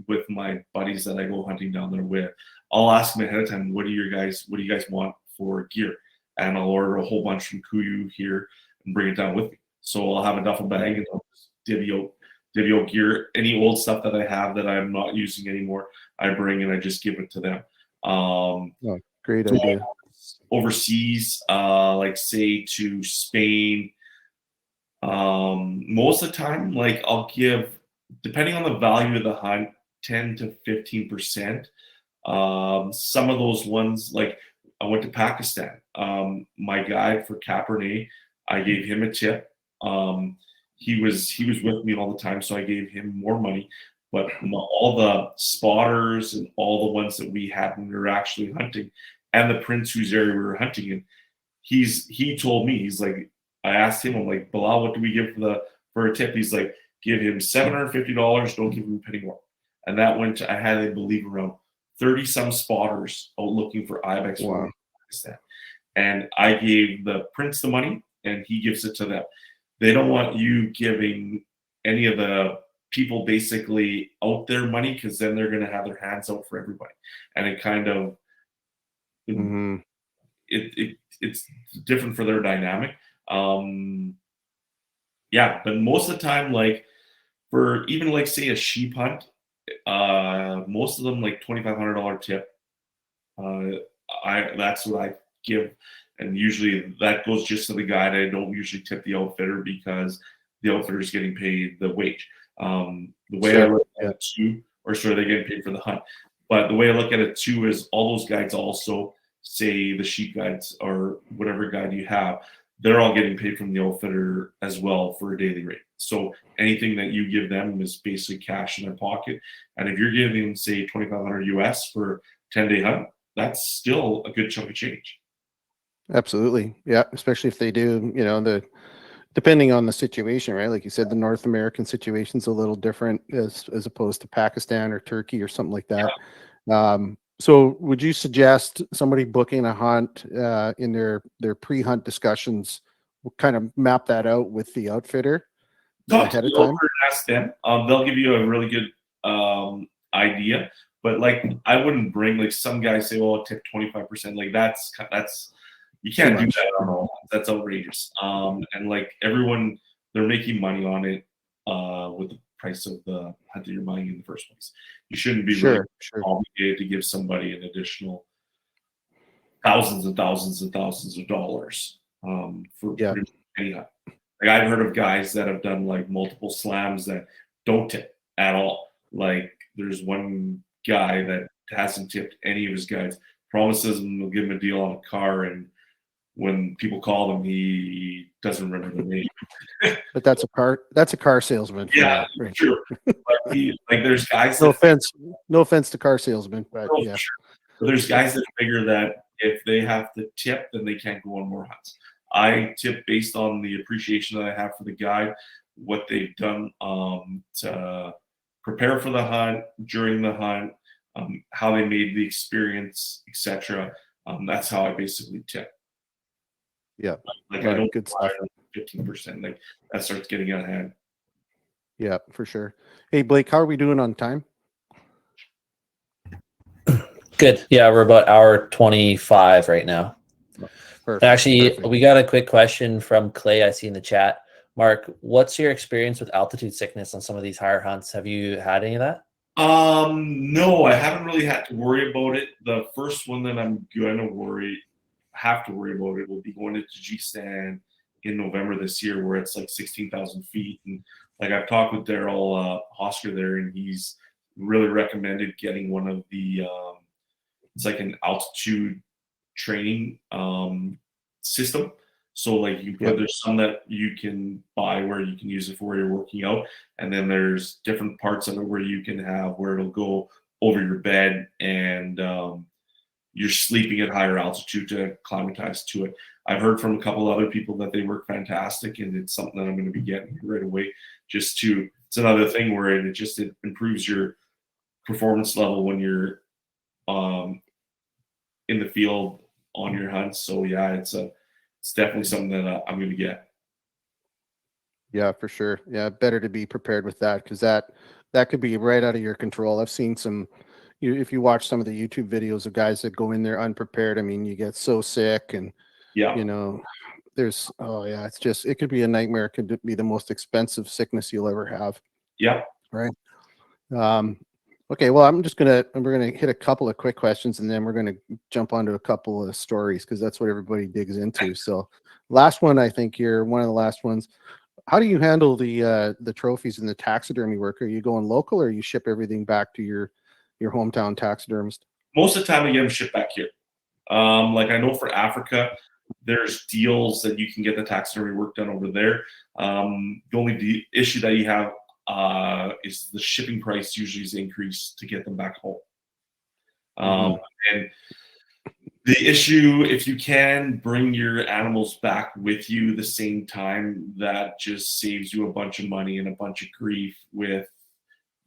with my buddies that I go hunting down there with, I'll ask them ahead of time, what do you guys want for gear, and I'll order a whole bunch from Kuyu here and bring it down with me. So I'll have a duffel bag and I'll just divvy out gear. Any old stuff that I have that I'm not using anymore, I bring and I just give it to them. Great idea. Overseas, like say to Spain, most of the time, like I'll give, depending on the value of the hunt, 10 to 15%. Some of those ones, like I went to Pakistan. My guide for Cabernet, I gave him a tip. He was with me all the time, so I gave him more money. But all the spotters and all the ones that we had when we were actually hunting, and the prince whose area we were hunting in, he told me, he's like, I asked him, I'm like, Bilal, what do we give for a tip? He's like, give him $750, don't give him a penny more. And that went to, I had, I believe, around 30 some spotters out looking for ibex. Wow. And I gave the prince the money and he gives it to them. They don't want you giving any of the people basically out their money, because then they're going to have their hands out for everybody. And it kind of, it's different for their dynamic. Yeah, but most of the time, like for even like say a sheep hunt, most of them like $2,500 tip. That's what I give, and usually that goes just to the guide. I don't usually tip the outfitter because the outfitter is getting paid the wage. The way I look at it too, or sorry, they're getting paid for the hunt. But the way I look at it too is all those guides also, say the sheep guides or whatever guide you have, they're all getting paid from the outfitter as well for a daily rate. So anything that you give them is basically cash in their pocket. And if you're giving, say, $2,500 US for 10-day hunt, that's still a good chunk of change. Absolutely. Yeah. Especially if they do, depending on the situation, right? Like you said, the North American situation's a little different as opposed to Pakistan or Turkey or something like that. Yeah. So would you suggest somebody booking a hunt in their pre-hunt discussions, kind of map that out with the outfitter ahead of time? Ask them. They'll give you a really good idea. But like, I wouldn't bring, like some guys say, "Well, I'll tip 25%." Like that's you can't do that on all. That's outrageous. And like everyone, they're making money on it with the price of the hunt that you're buying in the first place. You shouldn't be really obligated to give somebody an additional thousands and thousands and thousands of dollars for any hunt. Like I've heard of guys that have done like multiple slams that don't tip at all. Like there's one guy that hasn't tipped any of his guides, promises them they'll give him a deal on a car, and when people call him, he doesn't remember the name. But that's a car salesman. Yeah, right. Sure. Like there's guys. No offense to car salesmen, but yeah. Sure. But there's guys that figure that if they have to tip, then they can't go on more hunts. I tip based on the appreciation that I have for the guide, what they've done to prepare for the hunt, during the hunt, how they made the experience, etc. That's how I basically tip. Yeah, like I don't good stuff. 15%. Like that starts getting out of hand. Yeah, for sure. Hey Blake, how are we doing on time? Good. Yeah, we're about hour 25 right now. Perfect. Actually, we got a quick question from Clay I see in the chat. Mark, what's your experience with altitude sickness on some of these higher hunts? Have you had any of that? No, I haven't really had to worry about it. The first one that I'm gonna have to worry about it will be going into G-Stand in November this year, where it's like 16,000 feet. And like I've talked with Daryl Hosker there, and he's really recommended getting one of the it's like an altitude training system. So like there's some that you can buy where you can use it for where you're working out, and then there's different parts of it where you can have where it'll go over your bed, and you're sleeping at higher altitude to acclimatize to it. I've heard from a couple other people that they work fantastic, and it's something that I'm going to be getting right away. It's another thing where it improves your performance level when you're in the field on your hunts. So yeah, it's definitely something that I'm going to get. Yeah, for sure. Yeah, better to be prepared with that, because that could be right out of your control. I've seen some if you watch some of the YouTube videos of guys that go in there unprepared, I mean, you get so sick, and Yeah. you know, there's it's just, it could be a nightmare. It could be the most expensive sickness you'll ever have. Yeah. Right. Okay, well, we're gonna hit a couple of quick questions, and then we're gonna jump onto a couple of stories, because that's what everybody digs into. So, last one, I think you're one of the last ones. How do you handle the trophies and the taxidermy work? Are you going local, or you ship everything back to your hometown taxidermist? Most of the time, I get them shipped back here. Like I know for Africa, there's deals that you can get the taxidermy work done over there. The only issue that you have is the shipping price usually is increased to get them back home. And the issue, if you can bring your animals back with you the same time, that just saves you a bunch of money and a bunch of grief with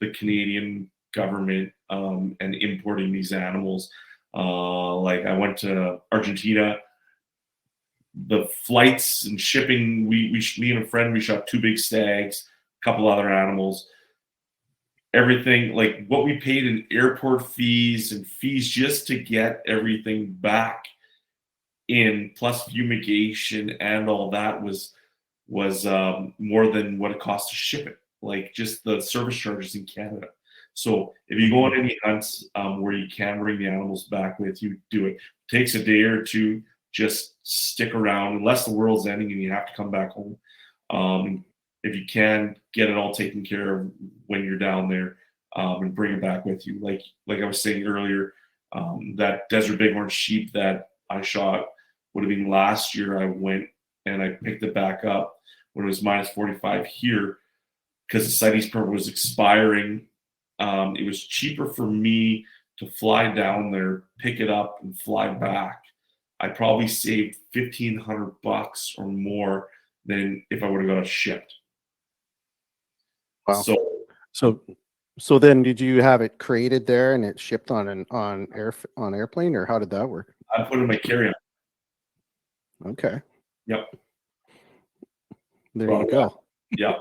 the Canadian government and importing these animals. Like I went to Argentina, the flights and shipping, me and a friend, we shot 2 big stags, a couple other animals. Everything, like what we paid in airport fees and fees just to get everything back in, plus fumigation and all that, was more than what it cost to ship it. Like just the service charges in Canada. So if you go on any hunts where you can bring the animals back with you, do it. It takes a day or two. Just stick around unless the world's ending and you have to come back home. If you can, get it all taken care of when you're down there, and bring it back with you. Like I was saying earlier, that desert bighorn sheep that I shot would have been last year. I went and I picked it back up when it was minus 45 here because the CITES permit was expiring. It was cheaper for me to fly down there, pick it up, and fly back. I probably saved $1,500 or more than if I would have got it shipped. Wow. So then, did you have it created there and it shipped on airplane, or how did that work? I put it in my carry-on. Okay. Yep. There you go. Yeah.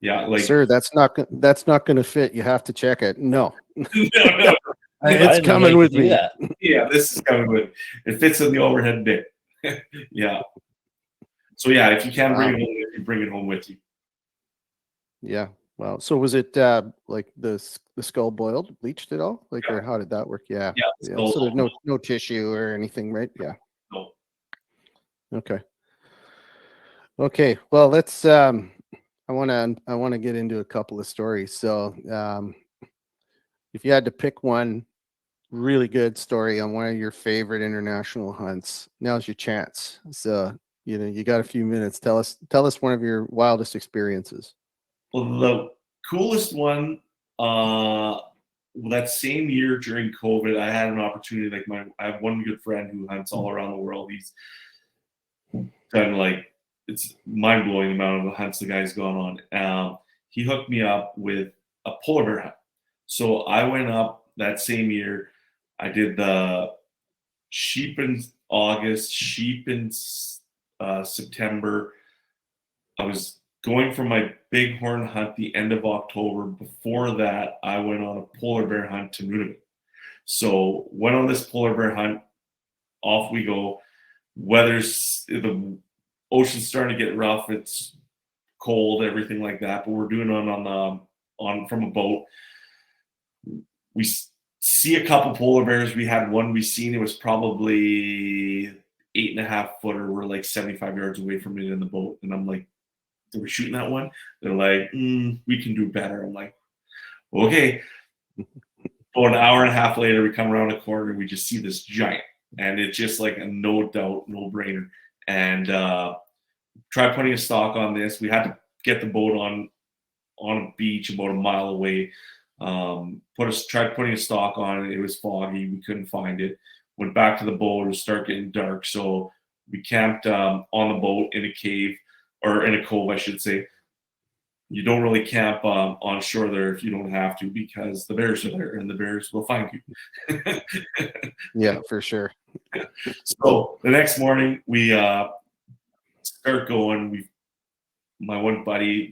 Yeah. Like, sir, that's not going to fit. You have to check it. No. no. It's coming with me. Yeah, this is coming with. It fits in the overhead bin. Yeah. So yeah, if you can bring it home, you bring it home with you. Yeah. Wow. So was it like the skull boiled, bleached at all? Like, or how did that work? Yeah. Yeah. So there's no tissue or anything, right? Yeah. No. Okay. Okay. Well, let's. I want to get into a couple of stories. So, if you had to pick one really good story on one of your favorite international hunts, now's your chance. So, you got a few minutes. Tell us one of your wildest experiences. Well, the coolest one, that same year during COVID, I had an opportunity. Like I have one good friend who hunts all around the world. He's done it's mind blowing the amount of hunts the guy's gone on. He hooked me up with a polar bear hunt. So I went up that same year. I did the sheep in August, sheep in September. I was going for my bighorn hunt the end of October. Before that, I went on a polar bear hunt to Nunavut. So went on this polar bear hunt. Off we go. The ocean's starting to get rough. It's cold, everything like that. But we're doing it from a boat. We see a couple polar bears. We had one we seen. It was probably 8.5 footer. We're like 75 yards away from it in the boat, and I'm like, they were shooting that one. They're like, we can do better. I'm like, okay. About an hour and a half later, we come around a corner and we just see this giant. And it's just like a no doubt, no brainer. And try putting a stock on this. We had to get the boat on a beach about a mile away. Tried putting a stock on it. It was foggy. We couldn't find it. Went back to the boat. It was start getting dark. So we camped on the boat in a cave. Or in a cove, I should say. You don't really camp on shore there if you don't have to, because the bears are there and the bears will find you. Yeah, for sure. So the next morning we start going. My one buddy,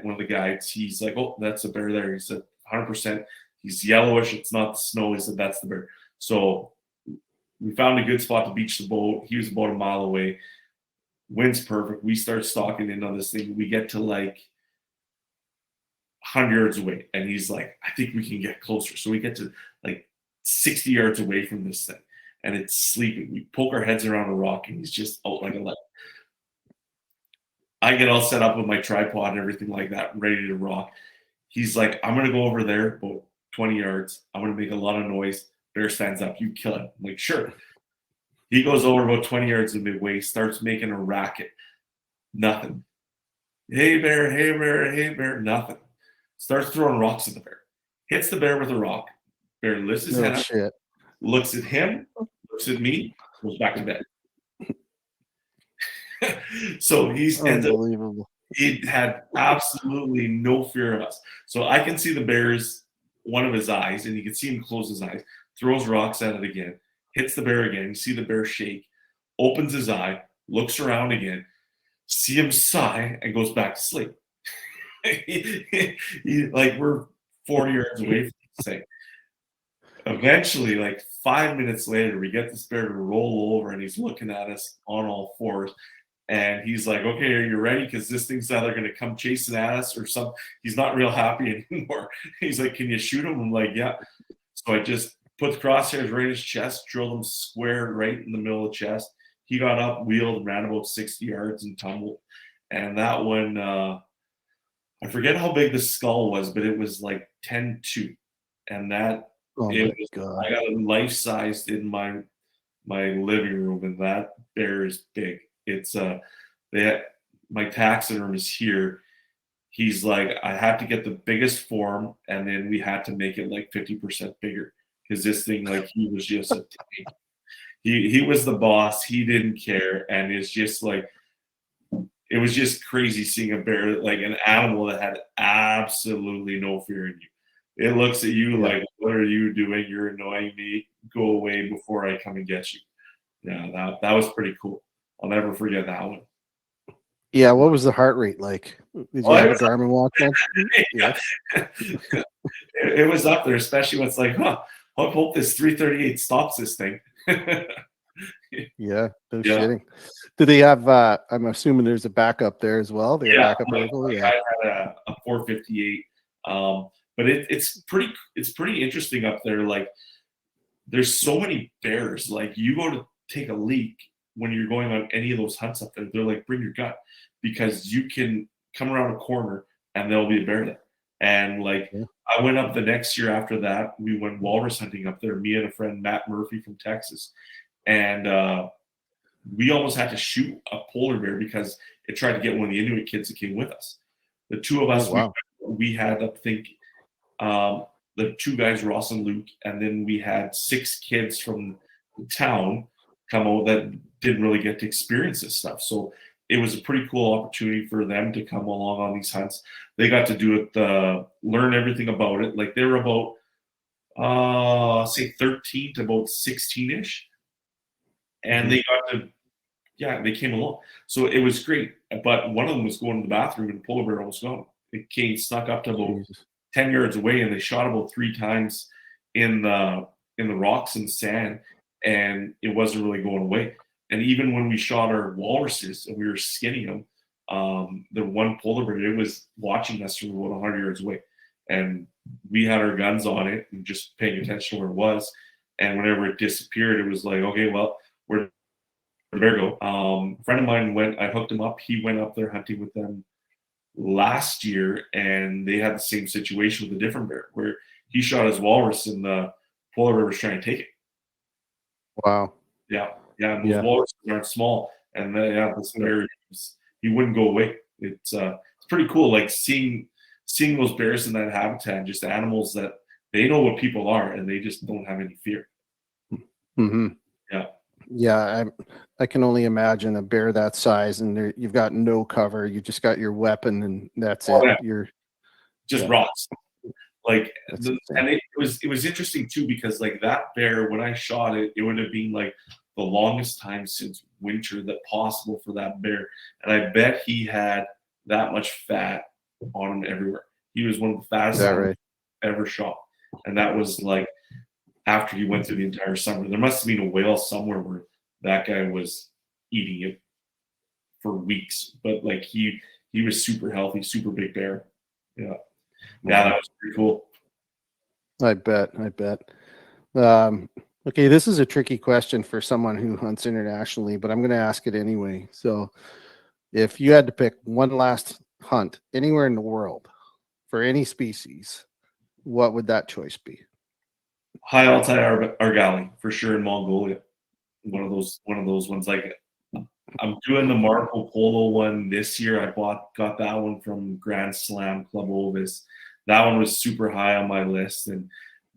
one of the guides, he's like, "Oh, that's a bear there." He said, "100%." He's yellowish. It's not the snow. He said, that's the bear. So we found a good spot to beach the boat. He was about a mile away. Wind's perfect. We start stalking in on this thing. We get to like 100 yards away. And he's like, I think we can get closer. So we get to like 60 yards away from this thing. And it's sleeping. We poke our heads around a rock and he's just out like a light. I get all set up with my tripod and everything like that, ready to rock. He's like, I'm going to go over there about 20 yards. I'm going to make a lot of noise. Bear stands up. You kill him. I'm like, sure. He goes over about 20 yards to midway, starts making a racket. Nothing. Hey, bear, hey, bear, hey, bear. Nothing. Starts throwing rocks at the bear. Hits the bear with a rock. Bear lifts his head up, looks at him, looks at me, goes back to bed. So he's unbelievable. He had absolutely no fear of us. So I can see the bear's one of his eyes, and you can see him close his eyes, throws rocks at it again, hits the bear again. You see the bear shake, opens his eye, looks around again, see him sigh, and goes back to sleep. Like we're 40 yards away from the thing. Eventually, like 5 minutes later, we get this bear to roll over, and he's looking at us on all fours. And he's like, okay, are you ready? Because this thing's either going to come chasing at us or something. He's not real happy anymore. He's like, can you shoot him? I'm like, yeah. So I just put the crosshairs right in his chest, drilled him square right in the middle of the chest. He got up, wheeled, ran about 60 yards and tumbled. And that one, I forget how big the skull was, but it was like 10-2. And that, I got it life-sized in my living room, and that bear is big. It's my taxidermist here. He's like, I had to get the biggest form, and then we had to make it like 50% bigger because this thing, like, he was just a tank. He was the boss. He didn't care, and it's just like, it was just crazy seeing a bear, like an animal that had absolutely no fear in you. It looks at you like, what are you doing? You're annoying me. Go away before I come and get you. Yeah, that was pretty cool. I'll never forget that one. Yeah, what was the heart rate like? Did you have a Garmin watch on? Yeah. It was up there, especially when it's like, hope this 338 stops this thing. Yeah, no shitting. Do they have, I'm assuming there's a backup there as well? They have backup rifle? I had a 458. But it's pretty interesting up there. Like, there's so many bears. Like, you go to take a leak when you're going on any of those hunts up there, they're like, bring your gun, because you can come around a corner and there'll be a bear there. And like, I went up the next year after that. We went walrus hunting up there, me and a friend, Matt Murphy from Texas. And we almost had to shoot a polar bear because it tried to get one of the Inuit kids that came with us. The two of us, we had, I think, the two guys, Ross and Luke, and then we had 6 kids from the town come out that didn't really get to experience this stuff. So it was a pretty cool opportunity for them to come along on these hunts. They got to do it, learn everything about it. Like, they were about, say 13 to about 16-ish. And they got to, they came along. So it was great. But one of them was going to the bathroom and the polar bear was gone. It came, snuck up to about 10 yards away, and they shot about 3 times in the rocks and sand, and it wasn't really going away. And even when we shot our walruses and we were skinning them, the one polar bear, it was watching us from about 100 yards away. And we had our guns on it and just paying attention to where it was. And whenever it disappeared, it was like, okay, well, where'd the bear go? A friend of mine I hooked him up. He went up there hunting with them last year, and they had the same situation with a different bear where he shot his walrus and the polar bear was trying to take it. Wow. Yeah. Those walruses aren't small, and this bear, he wouldn't go away. It's pretty cool, like seeing those bears in that habitat, just animals that they know what people are and they just don't have any fear. Mm-hmm. Yeah. I can only imagine a bear that size, and you've got no cover. You just got your weapon, and that's it. Yeah. You're just rocks. Like, and it was interesting too, because like that bear, when I shot it, it would have been like the longest time since winter that possible for that bear. And I bet he had that much fat on him everywhere. He was one of the fattest I've ever shot. And that was like after he went through the entire summer. There must have been a whale somewhere where that guy was eating it for weeks. But like he was super healthy, super big bear. Yeah. Yeah, that was pretty cool. I bet. Okay, this is a tricky question for someone who hunts internationally, but I'm going to ask it anyway. So, if you had to pick one last hunt anywhere in the world for any species, what would that choice be? High Altai Argali for sure in Mongolia. One of those ones. Like I'm doing the Marco Polo one this year. I got that one from Grand Slam Club Ovis. That one was super high on my list, and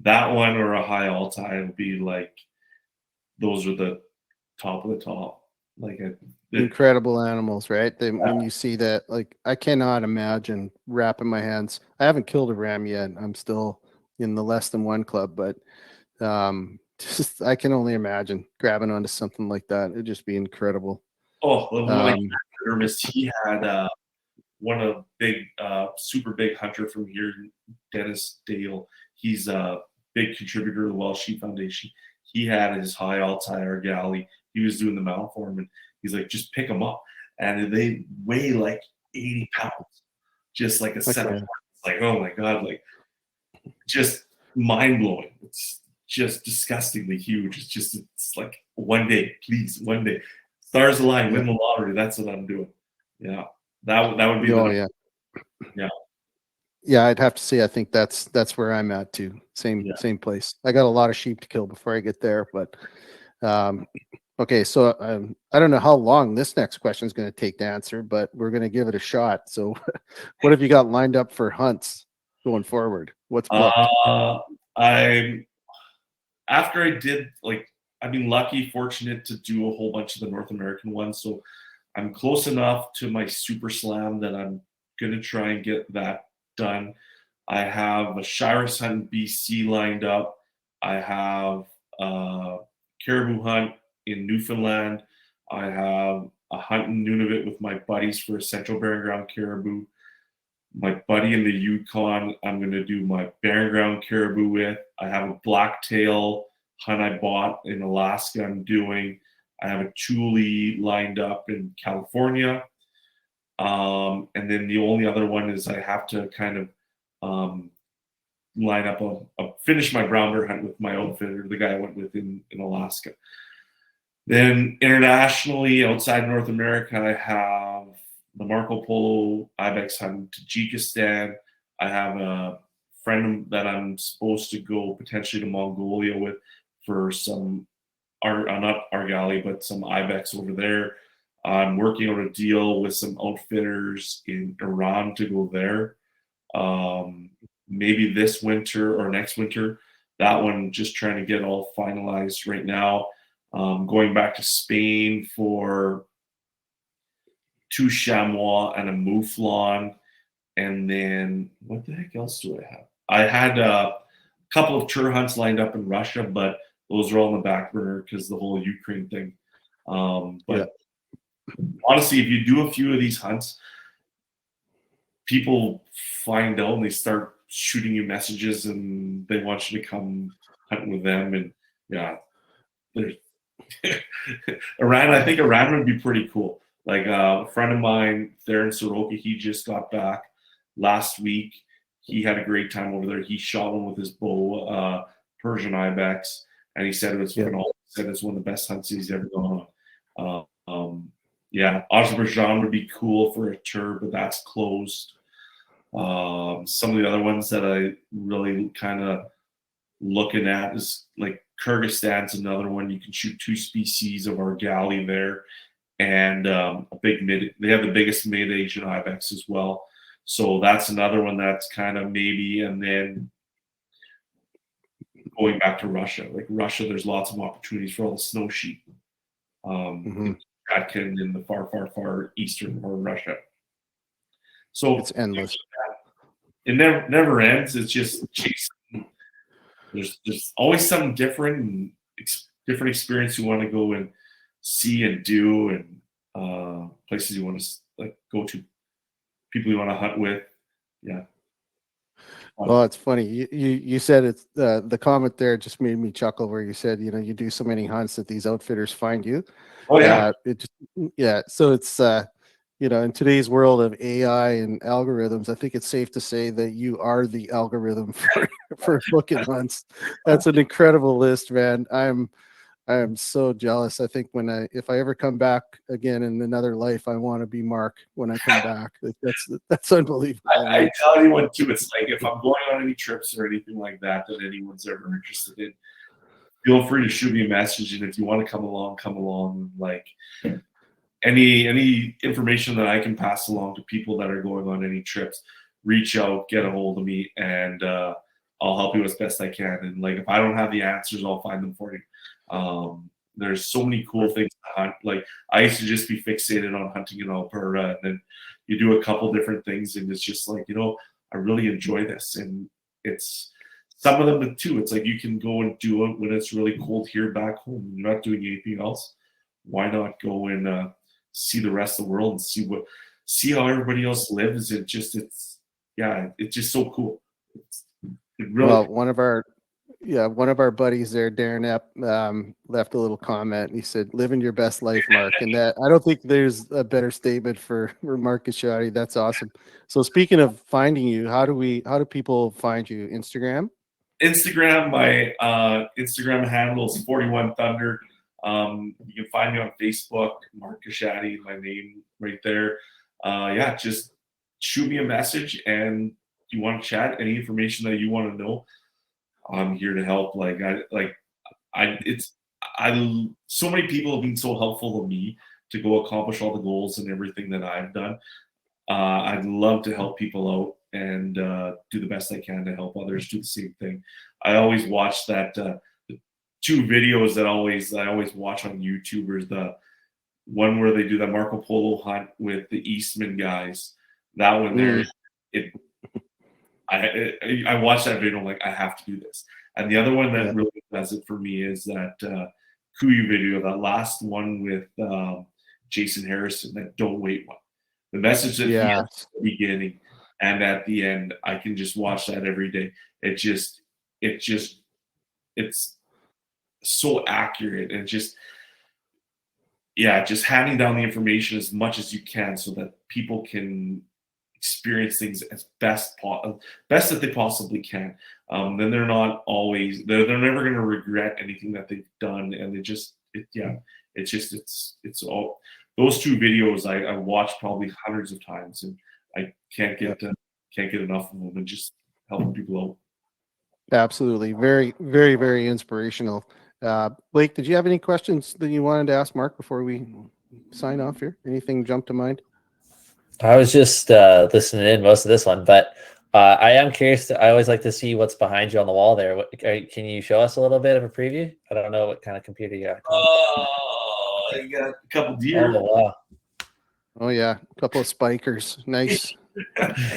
that one or a High Altai would be like those are the top of the top. Like incredible animals, right? When you see that, like I cannot imagine wrapping my hands. I haven't killed a ram yet. I'm still in the less than one club, but just I can only imagine grabbing onto something like that. It'd just be incredible. Oh, he had one of big, super big hunter from here, Dennis Dale. He's a big contributor to the Welsh Sheep Foundation. He had his High Altai Argali. He was doing the mount for him, and he's like, just pick them up. And they weigh like 80 pounds, just like a set of. It's like, oh my God, like just mind blowing. It's just disgustingly huge. It's like one day, please, one day. Stars align, win the lottery. That's what I'm doing. Yeah. That would be yeah, I'd have to say I think that's where I'm at too. Same place. I got a lot of sheep to kill before I get there, but okay, so I don't know how long this next question is going to take to answer, but we're going to give it a shot. So what have you got lined up for hunts going forward? What's booked? After I did, like, I've been lucky, fortunate to do a whole bunch of the North American ones, so I'm close enough to my Super Slam that I'm going to try and get that done. I have a Shiras hunt in BC lined up. I have a caribou hunt in Newfoundland. I have a hunt in Nunavut with my buddies for a Central Barren Ground caribou. My buddy in the Yukon, I'm going to do my Barren Ground caribou with. I have a blacktail hunt I bought in Alaska I'm doing. I have a Thule lined up in California. And then the only other one is I have to kind of line up finish my brown bear hunt with my outfitter, the guy I went with in Alaska. Then internationally, outside North America, I have the Marco Polo ibex hunt in Tajikistan. I have a friend that I'm supposed to go potentially to Mongolia with for some not Argali, but some ibex over there. I'm working on a deal with some outfitters in Iran to go there. Maybe this winter or next winter. That one just trying to get all finalized right now. Going back to Spain for 2 chamois and a mouflon. And then what the heck else do I have? I had a couple of tour hunts lined up in Russia, but those are all on the back burner because the whole Ukraine thing. But honestly, if you do a few of these hunts, people find out and they start shooting you messages and they want you to come hunting with them. And yeah, Iran, I think Iran would be pretty cool. Like a friend of mine there in Soroka, he just got back last week. He had a great time over there. He shot one with his bow, Persian ibex, and he said it was phenomenal. He said it's one of the best hunts he's ever gone on. Azerbaijan would be cool for a tour, but that's closed. Some of the other ones that I really kind of looking at is like Kyrgyzstan's another one. You can shoot 2 species of Argali there, and they have the biggest mid-Asian ibex as well. So that's another one that's kind of maybe. And then going back to Russia, like Russia, there's lots of opportunities for all the snow sheep. In the far, far, far eastern part of Russia. So it's endless. It never ends. It's just chasing. There's always something different and different experience you want to go and see and do, and places you want to like go to, people you want to hunt with. Yeah. Well, it's funny. You said it's the comment there just made me chuckle where you said, you do so many hunts that these outfitters find you. Oh yeah. Yeah. So it's in today's world of AI and algorithms, I think it's safe to say that you are the algorithm for booking hunts. That's an incredible list, man. I am so jealous. I think if I ever come back again in another life, I want to be Mark when I come back. That's unbelievable. I tell anyone too, it's like if I'm going on any trips or anything like that anyone's ever interested in, feel free to shoot me a message. And if you want to come along. Like any information that I can pass along to people that are going on any trips, reach out, get a hold of me, and I'll help you as best I can. And like if I don't have the answers, I'll find them for you. There's so many cool things to hunt. Like I used to just be fixated on hunting in Alberta, and then you do a couple different things, and it's just like, I really enjoy this. And it's some of them too. It's like you can go and do it when it's really cold here back home. You're not doing anything else. Why not go and see the rest of the world and see how everybody else lives? It's just so cool. It really. Well, one of our buddies there, Darren Epp, left a little comment. And he said, "Living your best life, Mark." And that I don't think there's a better statement for Mark Gushattey. That's awesome. So speaking of finding you, how do people find you? Instagram? My Instagram handle is 41 Thunder. You can find me on Facebook, Mark Gushattey, my name right there. Just shoot me a message, and you want to chat, any information that you want to know, I'm here to help. So many people have been so helpful to me to go accomplish all the goals and everything that I've done. I'd love to help people out and do the best I can to help others do the same thing. I always watch that two videos that I always watch on YouTube. Is the one where they do the Marco Polo hunt with the Eastman guys. That one there, I watched that video. I'm like, I have to do this. And the other one that really does it for me is that Kuyu video, that last one with Jason Harrison, that don't wait one. The message that he has at the beginning and at the end, I can just watch that every day. It's so accurate, and just handing down the information as much as you can so that people can experience things as best that they possibly can. Then they're not always, they're never going to regret anything that they've done. And it's all those two videos I watched probably hundreds of times, and I can't get enough of them, and just helping people out. Absolutely. Very, very, very inspirational. Blake, did you have any questions that you wanted to ask Mark before we sign off here? Anything jump to mind? I was just listening in most of this one, but I am curious. I always like to see what's behind you on the wall there. Can you show us a little bit of a preview? I don't know what kind of computer you got. Oh, you got a couple deer. Oh, wow. Oh, yeah. A couple of spikers. Nice.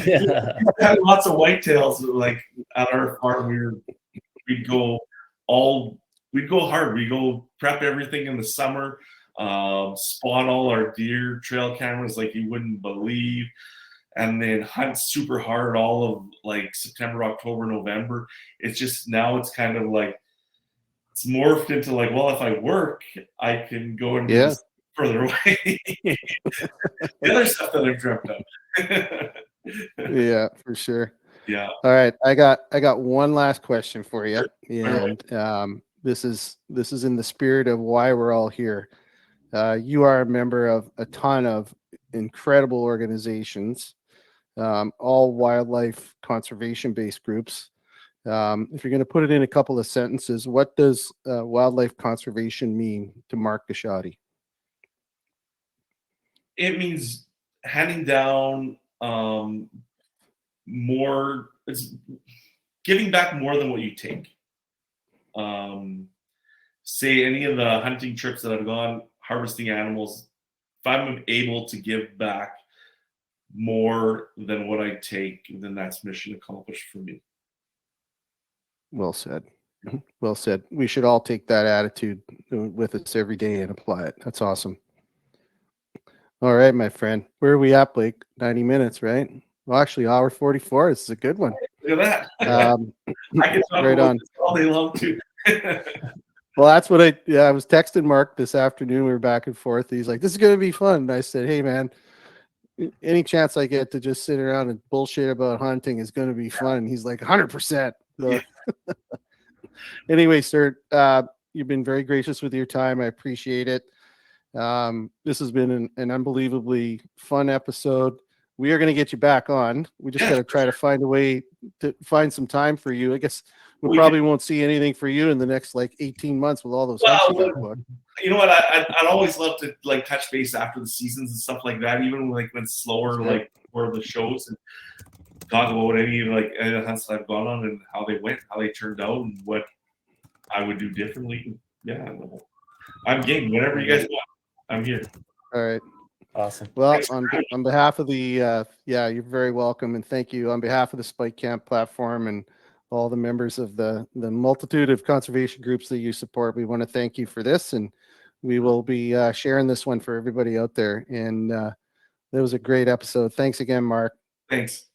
Yeah. We had lots of whitetails. Like at our farm, we'd go hard. We go prep everything in the summer, spawn all our deer, trail cameras like you wouldn't believe, and then hunt super hard all of like September, October, November. It's just now it's kind of like it's morphed into like, well, if I work, I can go and do this further away. The other stuff that I've dreamt of. Yeah, for sure. Yeah. All right, I got one last question for you, and this is in the spirit of why we're all here. You are a member of a ton of incredible organizations, all wildlife conservation-based groups. If you're going to put it in a couple of sentences, what does wildlife conservation mean to Mark Gushattey? It means handing down more. It's giving back more than what you take. Say any of the hunting trips that I've gone, harvesting animals, if I'm able to give back more than what I take, then that's mission accomplished for me. Well said. Well said. We should all take that attitude with us every day and apply it. That's awesome. All right, my friend. Where are we at, Blake? 90 minutes, right? Well, actually, hour 44. This is a good one. Look at that. I can talk Right about on. this all day long too. Well, that's what I was texting Mark this afternoon. We were back and forth. He's like, "This is going to be fun." And I said, "Hey, man, any chance I get to just sit around and bullshit about hunting is going to be fun." And he's like, 100%. So, anyway, sir, you've been very gracious with your time. I appreciate it. This has been an unbelievably fun episode. We are going to get you back on. We just got to try to find a way to find some time for you. I guess we probably won't see anything for you in the next like 18 months with all those hunts you got booked. You know what? I'd always love to like touch base after the seasons and stuff like that, even like when it's slower, like for the shows, and talk about any of the hunts that I've gone on and how they went, how they turned out, and what I would do differently. Yeah, I'm game. Whenever you guys want, I'm here. All right. Awesome. Well, on behalf of the you're very welcome, and thank you on behalf of the Spike Camp platform and all the members of the multitude of conservation groups that you support. We want to thank you for this, and we will be sharing this one for everybody out there. And that was a great episode. Thanks again, Mark. Thanks.